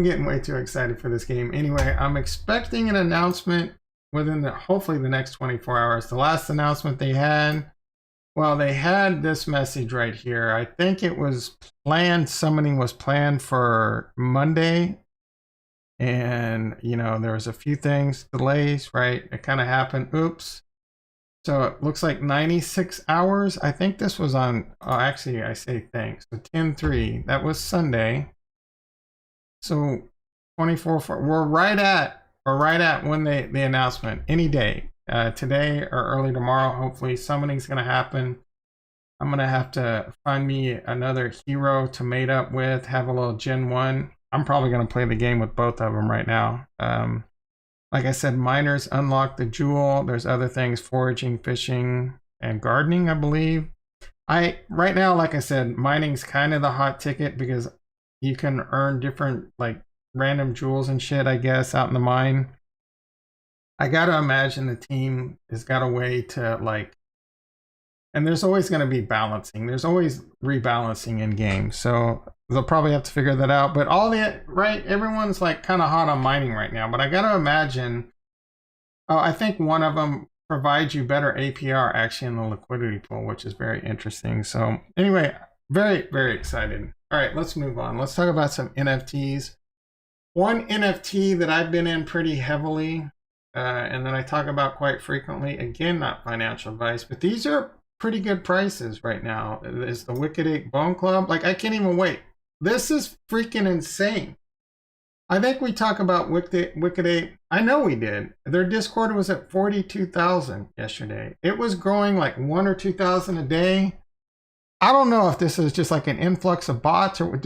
getting way too excited for this game. Anyway, I'm expecting an announcement within hopefully the next 24 hours. The last announcement they had, well, they had this message right here. I think it was planned, summoning was planned for Monday. And, you know, there was a few things, delays, right? It kind of happened. Oops. So it looks like 96 hours. I think this was on, actually I say thanks. So 10/3, that was Sunday. So 24, we're right at when the announcement, any day, today or early tomorrow, hopefully summoning's going to happen. I'm going to have to find me another hero to mate up with, have a little Gen 1. I'm probably going to play the game with both of them right now. Like I said, miners unlock the jewel. There's other things, foraging, fishing, and gardening, I believe. Right now, like I said, mining's kind of the hot ticket because you can earn different, like, random jewels and shit, I guess, out in the mine. I gotta imagine the team has got a way to, like, and there's always going to be balancing. There's always rebalancing in games. So they'll probably have to figure that out. But everyone's like kind of hot on mining right now. But I got to imagine, I think one of them provides you better APR actually in the liquidity pool, which is very interesting. So anyway, very, very excited. All right, let's move on. Let's talk about some NFTs. One NFT that I've been in pretty heavily and that I talk about quite frequently, again, not financial advice, but these are pretty good prices right now, is the Wicked Ape Bone Club. Like, I can't even wait. This is freaking insane. I think we talk about Wicked Ape. I know we did. Their Discord was at 42,000 yesterday. It was growing like 1,000 or 2,000 a day. I don't know if this is just like an influx of bots or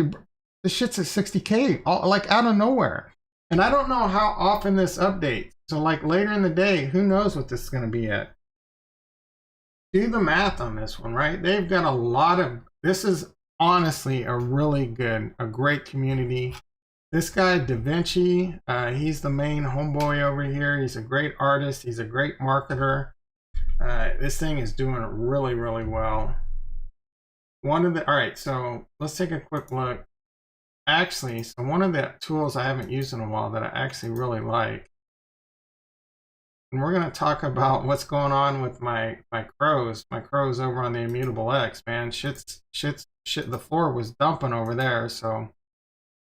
this shit's at 60K, like out of nowhere. And I don't know how often this updates. So like later in the day, who knows what this is going to be at. Do the math on this one, right? They've got a lot of, this is honestly a great community. This guy, Da Vinci, he's the main homeboy over here. He's a great artist. He's a great marketer. This thing is doing really, really well. All right, so let's take a quick look. Actually, so one of the tools I haven't used in a while that I actually really like, and we're going to talk about what's going on with my crows over on the Immutable X, man. Shit, the floor was dumping over there. So, all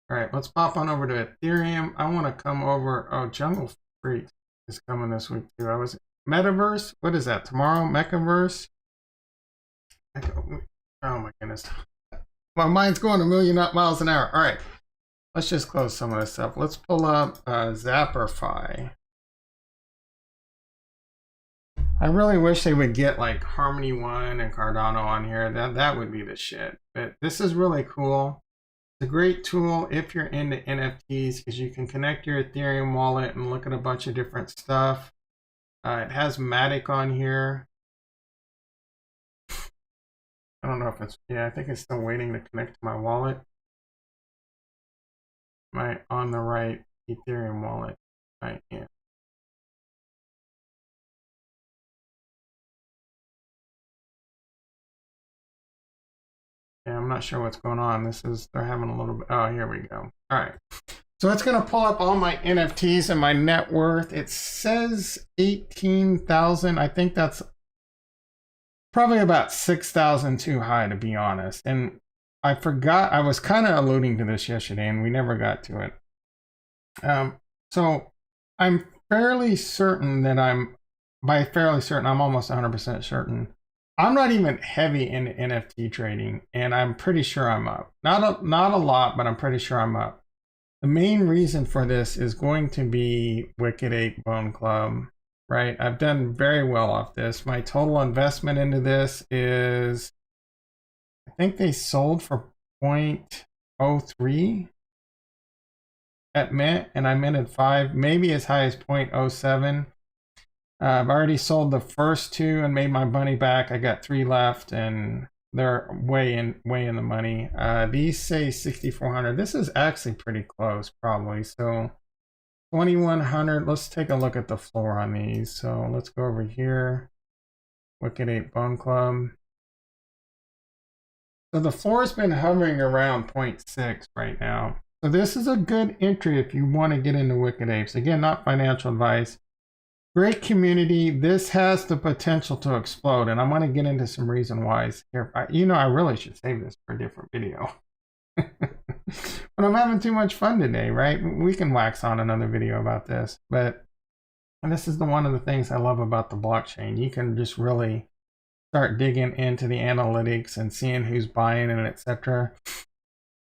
right, let's pop on over to Ethereum. I want to come over. Oh, Jungle Freak is coming this week too. Metaverse. What is that? Tomorrow, Mechaverse. Oh my goodness. My mind's going a million miles an hour. All right, let's just close some of this stuff. Let's pull up Zapperfy. I really wish they would get like Harmony One and Cardano on here. That would be the shit. But this is really cool. It's a great tool if you're into NFTs because you can connect your Ethereum wallet and look at a bunch of different stuff. It has Matic on here. I don't know if it's, I think it's still waiting to connect to my wallet. Am I on the right Ethereum wallet? I am. Yeah, I'm not sure what's going on. They're having a little bit, oh, here we go. All right. So it's going to pull up all my NFTs and my net worth. It says 18,000. I think that's probably about 6,000 too high, to be honest. And I forgot, I was kind of alluding to this yesterday and we never got to it. So I'm fairly certain that I'm almost 100% certain. I'm not even heavy into NFT trading, and I'm pretty sure I'm up. Not a lot, but I'm pretty sure I'm up. The main reason for this is going to be Wicked Ape Bone Club, right? I've done very well off this. My total investment into this is I think they sold for 0.03 at mint, and I minted 5, maybe as high as 0.07. I've already sold the first 2 and made my money back. I got 3 left, and they're way in the money. These say 6,400. This is actually pretty close, probably. So 2,100. Let's take a look at the floor on these. So let's go over here. Wicked Ape Bone Club. So the floor has been hovering around 0.6 right now. So this is a good entry if you want to get into Wicked Apes. Again, not financial advice. Great community. This has the potential to explode, and I'm going to get into some reason whys here. I really should save this for a different video. But I'm having too much fun today, right? We can wax on another video about this, but this is one of the things I love about the blockchain. You can just really start digging into the analytics and seeing who's buying it, etc.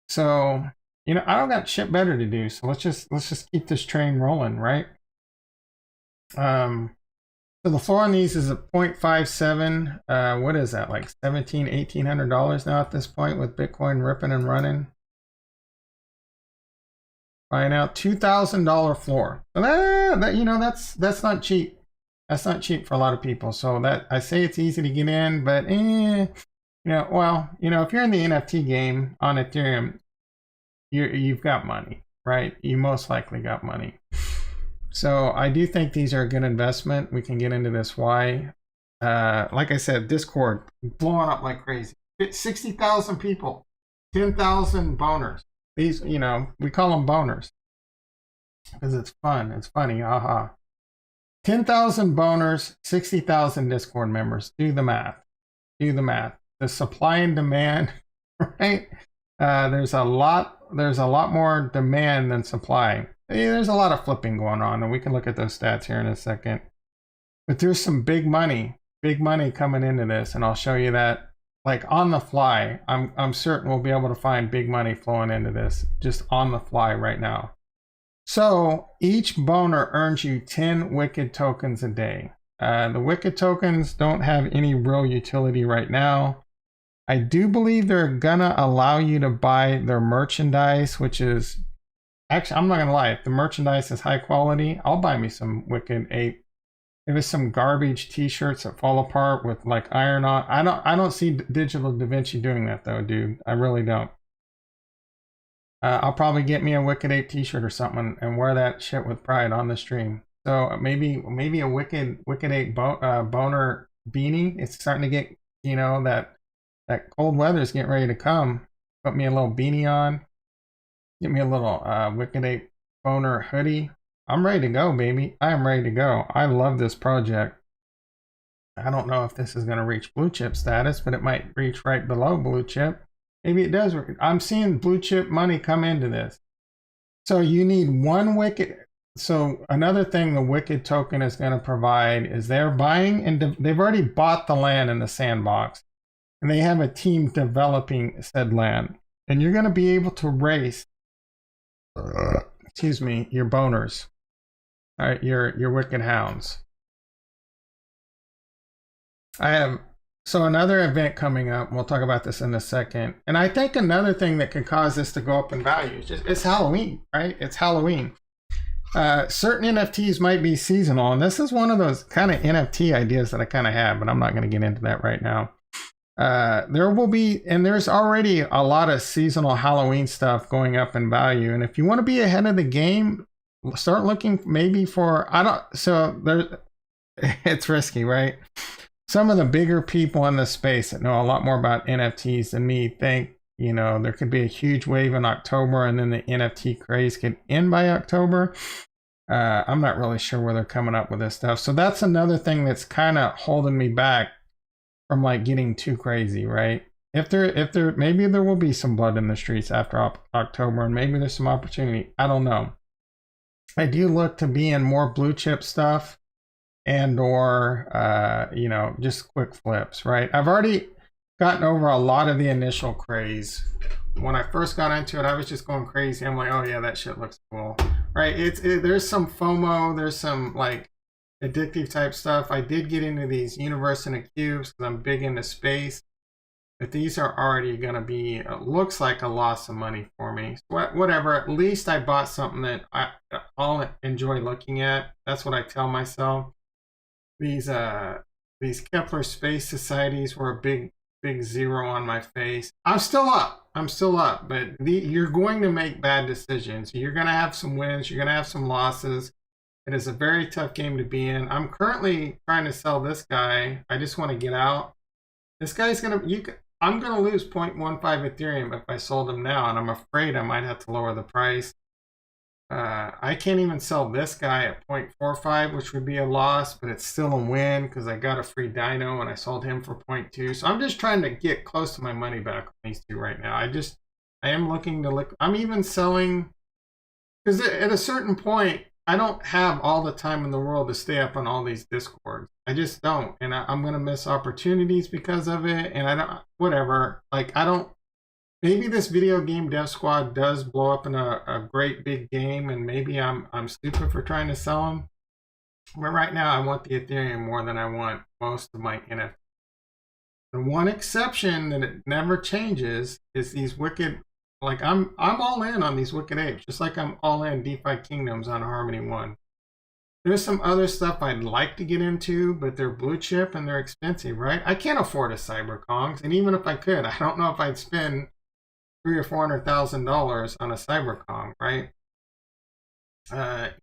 So, I don't got shit better to do, so let's just keep this train rolling, right? So the floor on these is at 0.57. What is that, like $1,800 now at this point, with Bitcoin ripping and running? Buying out $2,000 floor. So that's not cheap. That's not cheap for a lot of people. So that, I say it's easy to get in, but if you're in the NFT game on Ethereum, you've got money, right? You most likely got money. So I do think these are a good investment. We can get into this why. Like I said, Discord blowing up like crazy. 60,000 people, 10,000 boners. These, we call them boners because it's fun. It's funny. Aha. 10,000 boners, 60,000 Discord members. Do the math. The supply and demand, right? There's a lot more demand than supply. There's a lot of flipping going on, and we can look at those stats here in a second. But there's some big money coming into this, and I'll show you that like on the fly. I'm certain we'll be able to find big money flowing into this just on the fly right now. So each boner earns you 10 Wicked tokens a day. The Wicked tokens don't have any real utility right now. I do believe they're gonna allow you to buy their merchandise, which is actually, I'm not gonna lie, if the merchandise is high quality, I'll buy me some Wicked Ape. If it's some garbage t-shirts that fall apart with like iron on, I don't see Digital Da Vinci doing that though, dude. I really don't. I'll probably get me a Wicked Ape t-shirt or something and wear that shit with pride on the stream. So maybe a Wicked Ape boner beanie. It's starting to get, that cold weather is getting ready to come. Put me a little beanie on. Get me a little Wicked Ape boner hoodie. I'm ready to go, baby. I am ready to go. I love this project. I don't know if this is going to reach blue chip status, but it might reach right below blue chip. Maybe it does. I'm seeing blue chip money come into this. So you need one Wicked. So another thing the Wicked token is going to provide is they're buying, and they've already bought the land in the sandbox. And they have a team developing said land. And you're going to be able to race, your boners. All right, your Wicked hounds. So another event coming up, we'll talk about this in a second. And I think another thing that could cause this to go up in value is it's Halloween, right? It's Halloween. Certain NFTs might be seasonal, and this is one of those kind of NFT ideas that I kind of have, but I'm not going to get into that right now. There will be, and there's already a lot of seasonal Halloween stuff going up in value. And if you want to be ahead of the game, start looking maybe for, it's risky, right? Some of the bigger people in the space that know a lot more about NFTs than me think, there could be a huge wave in October and then the NFT craze could end by October. I'm not really sure where they're coming up with this stuff. So that's another thing that's kind of holding me back from like getting too crazy, right? Maybe there will be some blood in the streets after October, and maybe there's some opportunity. I don't know. I do look to be in more blue chip stuff and or just quick flips, right? I've already gotten over a lot of the initial craze. When I first got into it, I was just going crazy. I'm like, oh yeah, that shit looks cool, right? There's some FOMO, there's some like addictive type stuff. I did get into these universe in a cubes because I'm big into space. But these are already going to be, looks like a loss of money for me. So whatever, at least I bought something that I'll enjoy looking at. That's what I tell myself. These Kepler Space Societies were a big zero on my face. I'm still up, but you're going to make bad decisions. You're going to have some wins, you're going to have some losses. It is a very tough game to be in. I'm currently trying to sell this guy. I just want to get out. This guy's I'm going to lose 0.15 Ethereum if I sold him now, and I'm afraid I might have to lower the price. I can't even sell this guy at 0.45, which would be a loss, but it's still a win because I got a free dino and I sold him for 0.2. So I'm just trying to get close to my money back on these two right now. I am looking to look. I'm even selling because at a certain point, I don't have all the time in the world to stay up on all these discords. I just don't, and I'm gonna miss opportunities because of it. And I don't, whatever. Like maybe this video game dev squad does blow up in a great big game, and maybe I'm stupid for trying to sell them. But right now, I want the Ethereum more than I want most of my NFT. The one exception that it never changes is these wicked. Like I'm all in on these wicked apes, just like I'm all in DefiKingoms on Harmony 1. There's some other stuff I'd like to get into, but they're blue chip and they're expensive, right? I can't afford a CyberKongs, and even if I could, I don't know if I'd spend $300,000 or $400,000 on a CyberKong, right?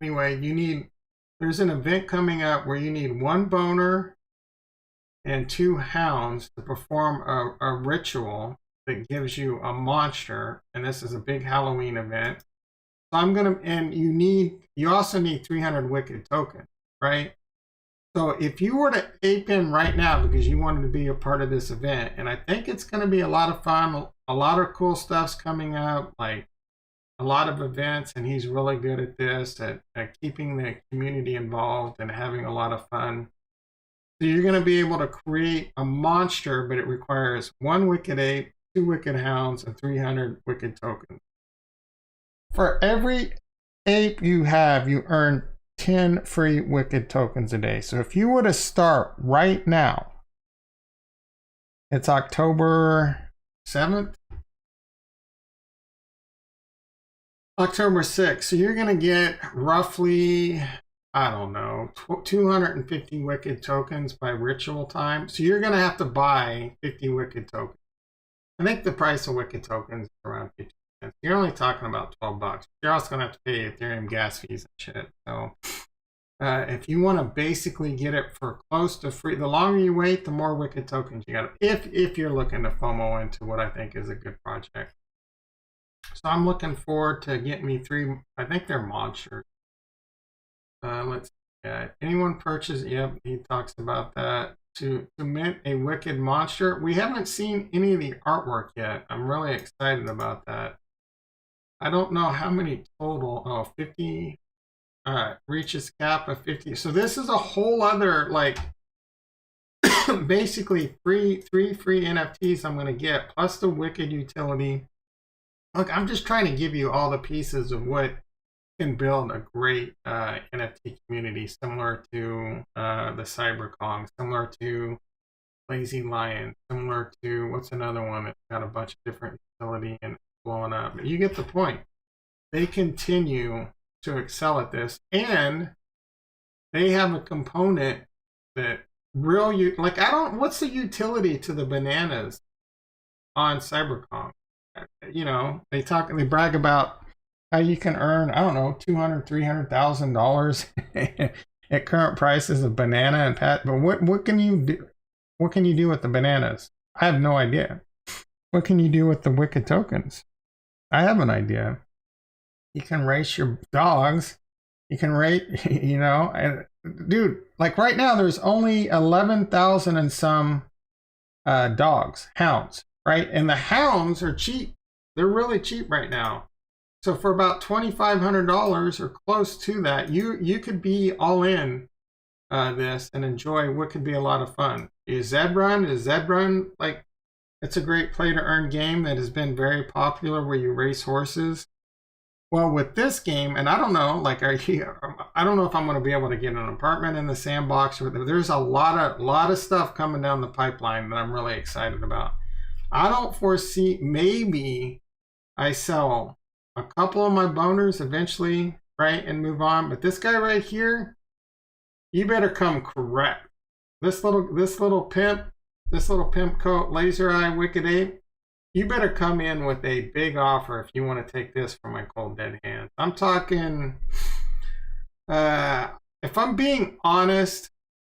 Anyway, there's an event coming up where you need 1 boner and 2 hounds to perform a ritual that gives you a monster, and this is a big Halloween event. So you also need 300 wicked tokens, right? So if you were to ape in right now because you wanted to be a part of this event, and I think it's going to be a lot of fun, a lot of cool stuff's coming up, like a lot of events, and he's really good at this, at keeping the community involved and having a lot of fun. So you're going to be able to create a monster, but it requires 1 wicked ape, 2 wicked hounds, and 300 wicked tokens. For every ape you have, you earn 10 free wicked tokens a day. So if you were to start right now, it's October 7th? October 6th. So you're going to get roughly, I don't know, 250 wicked tokens by ritual time. So you're going to have to buy 50 wicked tokens. I think the price of wicked tokens is around 50 cents. You're only talking about $12. You're also going to have to pay Ethereum gas fees and shit. So if you want to basically get it for close to free, the longer you wait, the more wicked tokens you got. If you're looking to FOMO into what I think is a good project. So I'm looking forward to getting me 3, I think they're monsters. Let's see. Anyone purchase? Yep, he talks about that. To mint a wicked monster. We haven't seen any of the artwork yet. I'm really excited about that. I don't know how many total. Oh, 50. All right, reaches cap of 50. So this is a whole other, like, basically three free NFTs I'm going to get, plus the wicked utility. Look, I'm just trying to give you all the pieces of what can build a great NFT community, similar to the CyberKong, similar to Lazy Lion, similar to what's another one that's got a bunch of different utility and blowing up. But you get the point. They continue to excel at this, and they have a component that what's the utility to the bananas on CyberKong? You know, they brag about how you can earn, I don't know, $200,000, $300,000 at current prices of banana and pat. But what can you do? What can you do with the bananas? I have no idea. What can you do with the wicked tokens? I have an idea. You can race your dogs. You can rate, you know, and dude, like right now, there's only 11,000 and some dogs, hounds, right? And the hounds are cheap. They're really cheap right now. So for about $2,500 or close to that, you could be all in this and enjoy what could be a lot of fun. Is Zedrun, like, it's a great play to earn game that has been very popular where you race horses. Well, with this game, and I don't know, like, I don't know if I'm going to be able to get an apartment in the sandbox. There's a lot of stuff coming down the pipeline that I'm really excited about. I don't foresee, maybe I sell a couple of my boners eventually, right, and move on. But this guy right here, you better come correct. This little pimp coat, laser eye, wicked ape, you better come in with a big offer if you want to take this from my cold dead hands. I'm talking, if I'm being honest,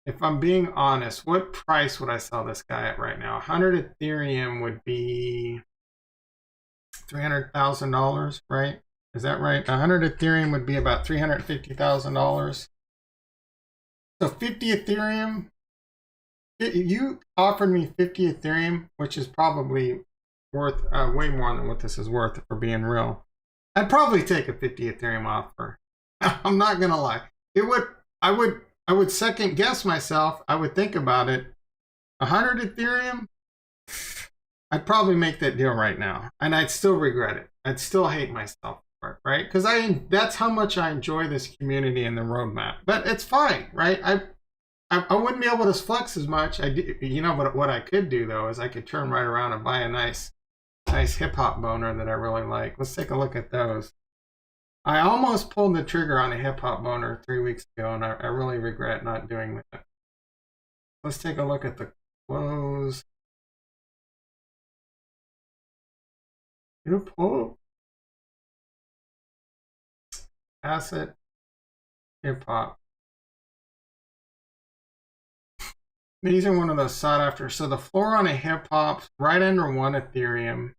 what price would I sell this guy at right now? 100 Ethereum would be $300,000, right? Is that right? 100 Ethereum would be about $350,000. So 50 Ethereum, you offered me 50 Ethereum, which is probably worth way more than what this is worth if we're being real. I'd probably take a 50 Ethereum offer. I'm not gonna lie. I would second guess myself. I would think about it. 100 Ethereum, I'd probably make that deal right now, and I'd still regret it. I'd still hate myself for it, right? Because that's how much I enjoy this community and the roadmap. But it's fine, right? I wouldn't be able to flex as much. But what I could do though is I could turn right around and buy a nice hip hop boner that I really like. Let's take a look at those. I almost pulled the trigger on a hip hop boner 3 weeks ago, and I really regret not doing that. Let's take a look at the close. You pull asset hip hop. These are one of those sought after. So the floor on a hip hop's right under 1 Ethereum.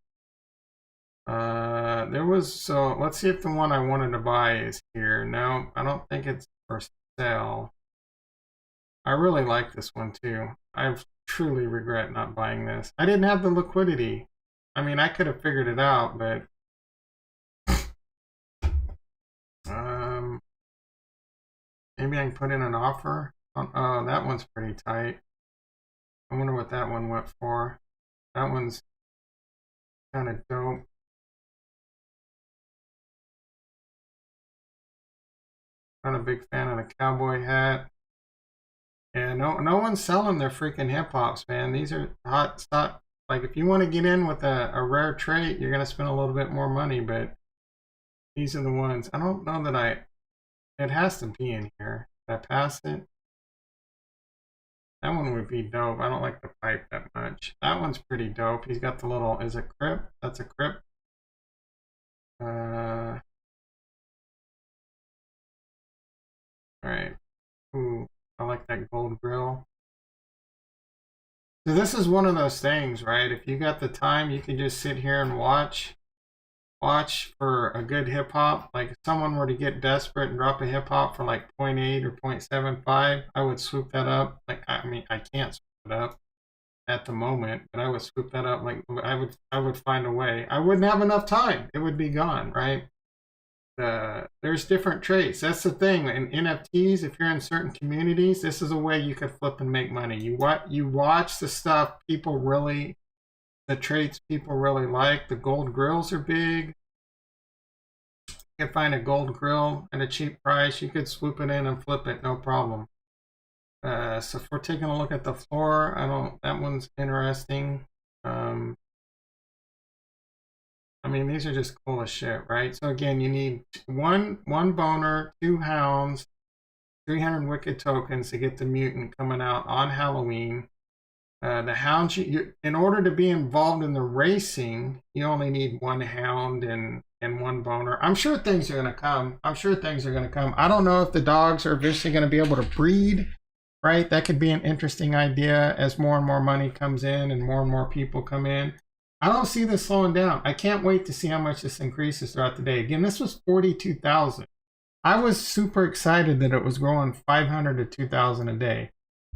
So let's see if the one I wanted to buy is here. No, I don't think it's for sale. I really like this one too. I truly regret not buying this. I didn't have the liquidity. I mean, I could have figured it out, but maybe I can put in an offer. Oh, that one's pretty tight. I wonder what that one went for. That one's kind of dope. Not a big fan of the cowboy hat. Yeah, no one's selling their freaking hip hops, man. These are hot stock. Like, if you want to get in with a rare trait, you're gonna spend a little bit more money, but these are the ones. I don't know that it has to be in here. Did I pass it? That one would be dope. I don't like the pipe that much. That one's pretty dope. He's got the little, is it crypt? That's a crypt. Alright. Ooh, I like that gold grill. So this is one of those things, right? If you got the time, you can just sit here and watch for a good hip hop. Like, if someone were to get desperate and drop a hip hop for like 0.8 or 0.75, I would swoop that up. Like, I mean, I can't swoop it up at the moment, but I would swoop that up. Like, I would find a way. I wouldn't have enough time. It would be gone, right? There's different traits. That's the thing. In NFTs, if you're in certain communities, this is a way you could flip and make money. You watch the stuff the traits people really like. The gold grills are big. You can find a gold grill at a cheap price. You could swoop it in and flip it, no problem. So if we're taking a look at the floor, that one's interesting. I mean, these are just cool as shit, right? So again, you need one boner, 2 hounds, 300 wicked tokens to get the mutant coming out on Halloween. The hounds, in order to be involved in the racing, you only need 1 hound and 1 boner. I'm sure things are going to come. I don't know if the dogs are eventually going to be able to breed, right? That could be an interesting idea as more and more money comes in and more people come in. I don't see this slowing down. I can't wait to see how much this increases throughout the day. Again, this was 42,000. I was super excited that it was growing 500 to 2,000 a day.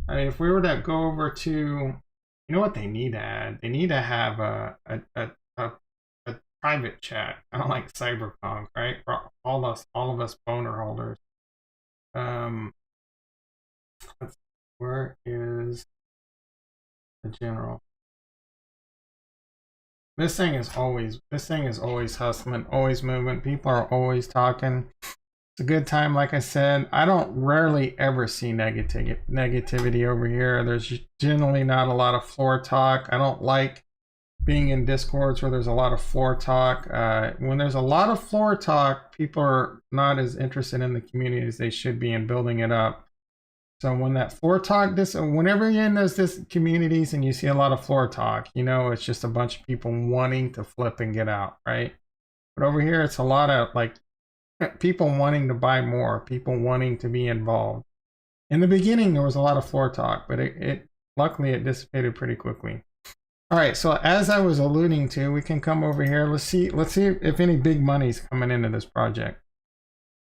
I mean, if we were to go over to, you know what they need to add? They need to have a private chat, kind of like Cyberpunk, right? For all of us boner holders. Where is the general? This thing is always hustling, always moving. People are always talking. It's a good time, like I said. I don't rarely ever see negativity over here. There's generally not a lot of floor talk. I don't like being in discords where there's a lot of floor talk. When there's a lot of floor talk, people are not as interested in the community as they should be in building it up. So when that floor talk, whenever you're in those communities and you see a lot of floor talk, you know it's just a bunch of people wanting to flip and get out, right? But over here, it's a lot of like people wanting to buy more, people wanting to be involved. In the beginning, there was a lot of floor talk, but luckily it dissipated pretty quickly. All right, so as I was alluding to, we can come over here. Let's see if any big money's coming into this project.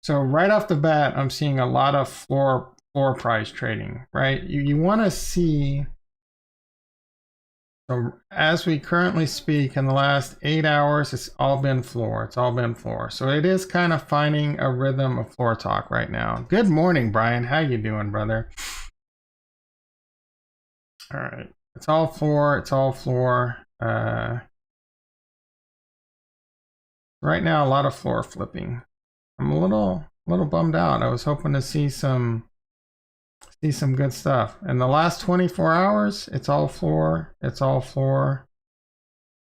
So right off the bat, I'm seeing a lot of floor price trading, right? You want to see, so as we currently speak, in the last 8 hours, it's all been floor. It's all been floor. So it is kind of finding a rhythm of floor talk right now. Good morning, Brian. How you doing, brother? All right. It's all floor. It's all floor. Right now, a lot of floor flipping. I'm a little bummed out. I was hoping to see some good stuff. In the last 24 hours, it's all floor. It's all floor.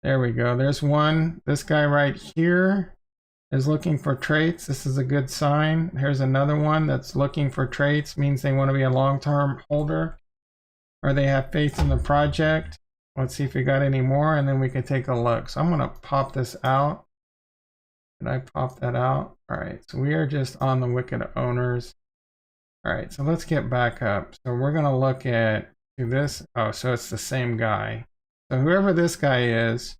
There we go. There's one. This guy right here is looking for traits. This is a good sign. Here's another one that's looking for traits. Means they want to be a long-term holder or they have faith in the project. Let's see if we got any more and then we can take a look. So I'm going to pop this out. Did I pop that out? All right. So we are just on the Wicked Owners. All right, so let's get back up. So we're gonna look at this. Oh, so it's the same guy. So whoever this guy is,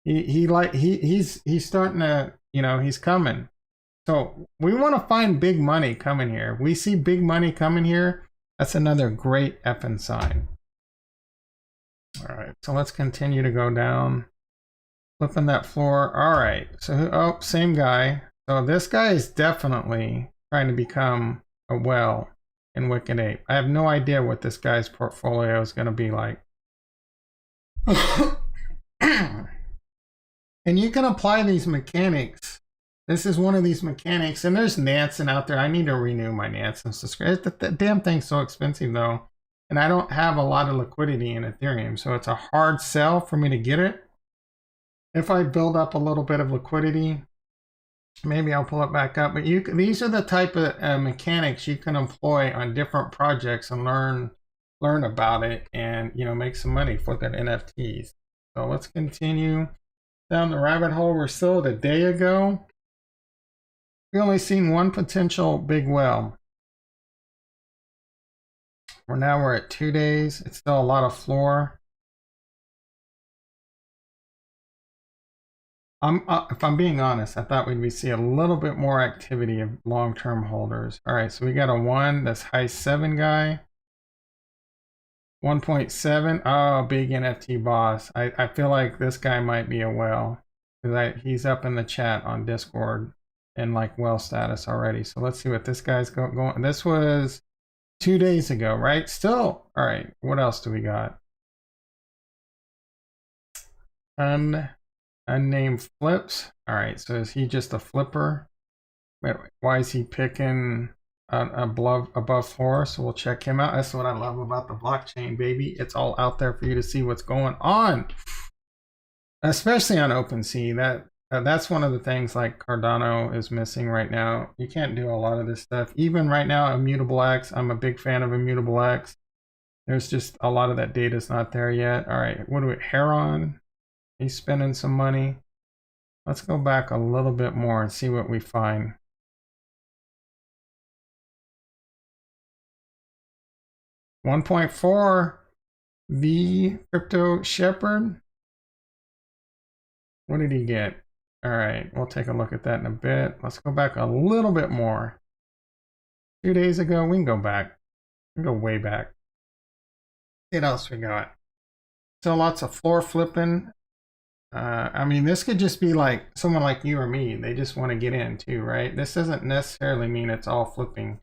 he's starting to, you know, he's coming. So we want to find big money coming here. We see big money coming here. That's another great effing sign. All right, so let's continue to go down, flipping that floor. All right, so same guy. So this guy is definitely trying to become a well in Wicked Ape. I have no idea what this guy's portfolio is going to be like. And you can apply these mechanics. This is one of these mechanics. And there's Nansen out there. I need to renew my Nansen subscription. The damn thing's so expensive though. And I don't have a lot of liquidity in Ethereum. So it's a hard sell for me to get it. If I build up a little bit of liquidity, maybe I'll pull it back up. But these are the type of mechanics you can employ on different projects and learn about it and, you know, make some money flipping NFTs. So let's continue down the rabbit hole. We're still at a day ago. We only seen one potential big well. We're at 2 days. It's still a lot of floor. If I'm being honest, I thought we'd see a little bit more activity of long-term holders. All right, so we got a 1, that's high 7 guy. 1.7, oh, big NFT boss. I feel like this guy might be a whale because he's up in the chat on Discord in like whale status already. So let's see what this guy's going. This was 2 days ago, right? Still, all right. What else do we got? Unnamed flips. All right, so is he just a flipper? Why is he picking above floor? So we'll check him out. That's what I love about the blockchain, baby. It's all out there for you to see what's going on, especially on OpenSea. That's one of the things like Cardano is missing right now. You can't do a lot of this stuff. Even right now, Immutable X. I'm a big fan of Immutable X. There's just a lot of that data is not there yet. All right, what do we? Heron. He's spending some money. Let's go back a little bit more and see what we find. $1.4, the Crypto Shepherd. What did he get? All right, we'll take a look at that in a bit. Let's go back a little bit more. 2 days ago, we can go back. We can go way back. What else we got? So lots of floor flipping. I mean, this could just be like someone like you or me. They just want to get in too, right? This doesn't necessarily mean it's all flipping.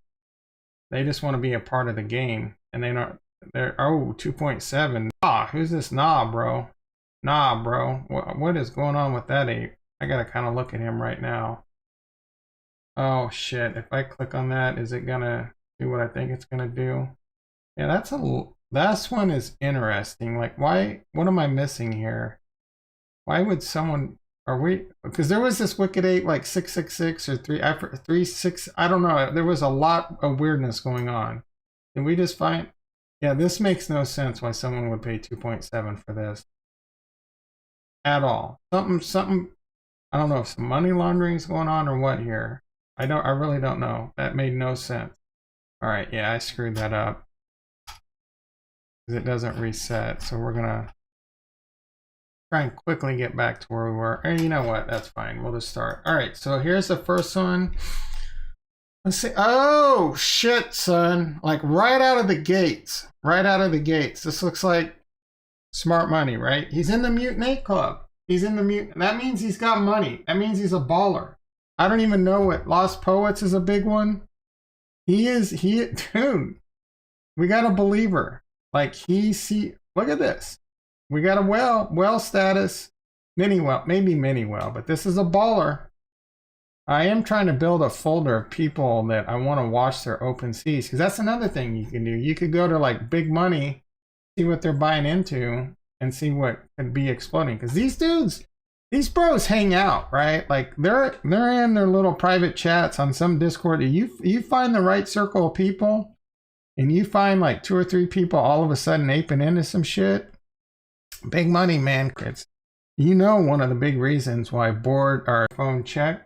They just want to be a part of the game. And they're 2.7. Ah, who's this? Nah, bro. Nah, bro. What is going on with that ape? I gotta kind of look at him right now. Oh shit! If I click on that, is it gonna do what I think it's gonna do? Yeah, that one is interesting. Like, why? What am I missing here? Why would someone? Are we? Because there was this Wicked 8 like 666 or 36. I don't know. There was a lot of weirdness going on. Did we just find? Yeah, this makes no sense. Why someone would pay 2.7 for this at all? Something. I don't know if some money laundering is going on or what here. I really don't know. That made no sense. All right, yeah, I screwed that up because it doesn't reset. So we're gonna try and quickly get back to where we were. And you know what? That's fine. We'll just start. All right, so here's the first one. Let's see. Oh shit, son! Like right out of the gates. Right out of the gates. This looks like smart money, right? He's in the Mutant Ape Club. He's in the Mutant. That means he's got money. That means he's a baller. I don't even know what Lost Poets is a big one. Dude, we got a believer. Like look at this. We got a well status, maybe mini well, but this is a baller. I am trying to build a folder of people that I want to watch their open seas, because that's another thing you can do. You could go to like Big Money, see what they're buying into, and see what could be exploding. Because these bros hang out, right? Like they're in their little private chats on some Discord. You find the right circle of people, and you find like 2 or 3 people all of a sudden aping into some shit. Big money, man. It's one of the big reasons why board or phone check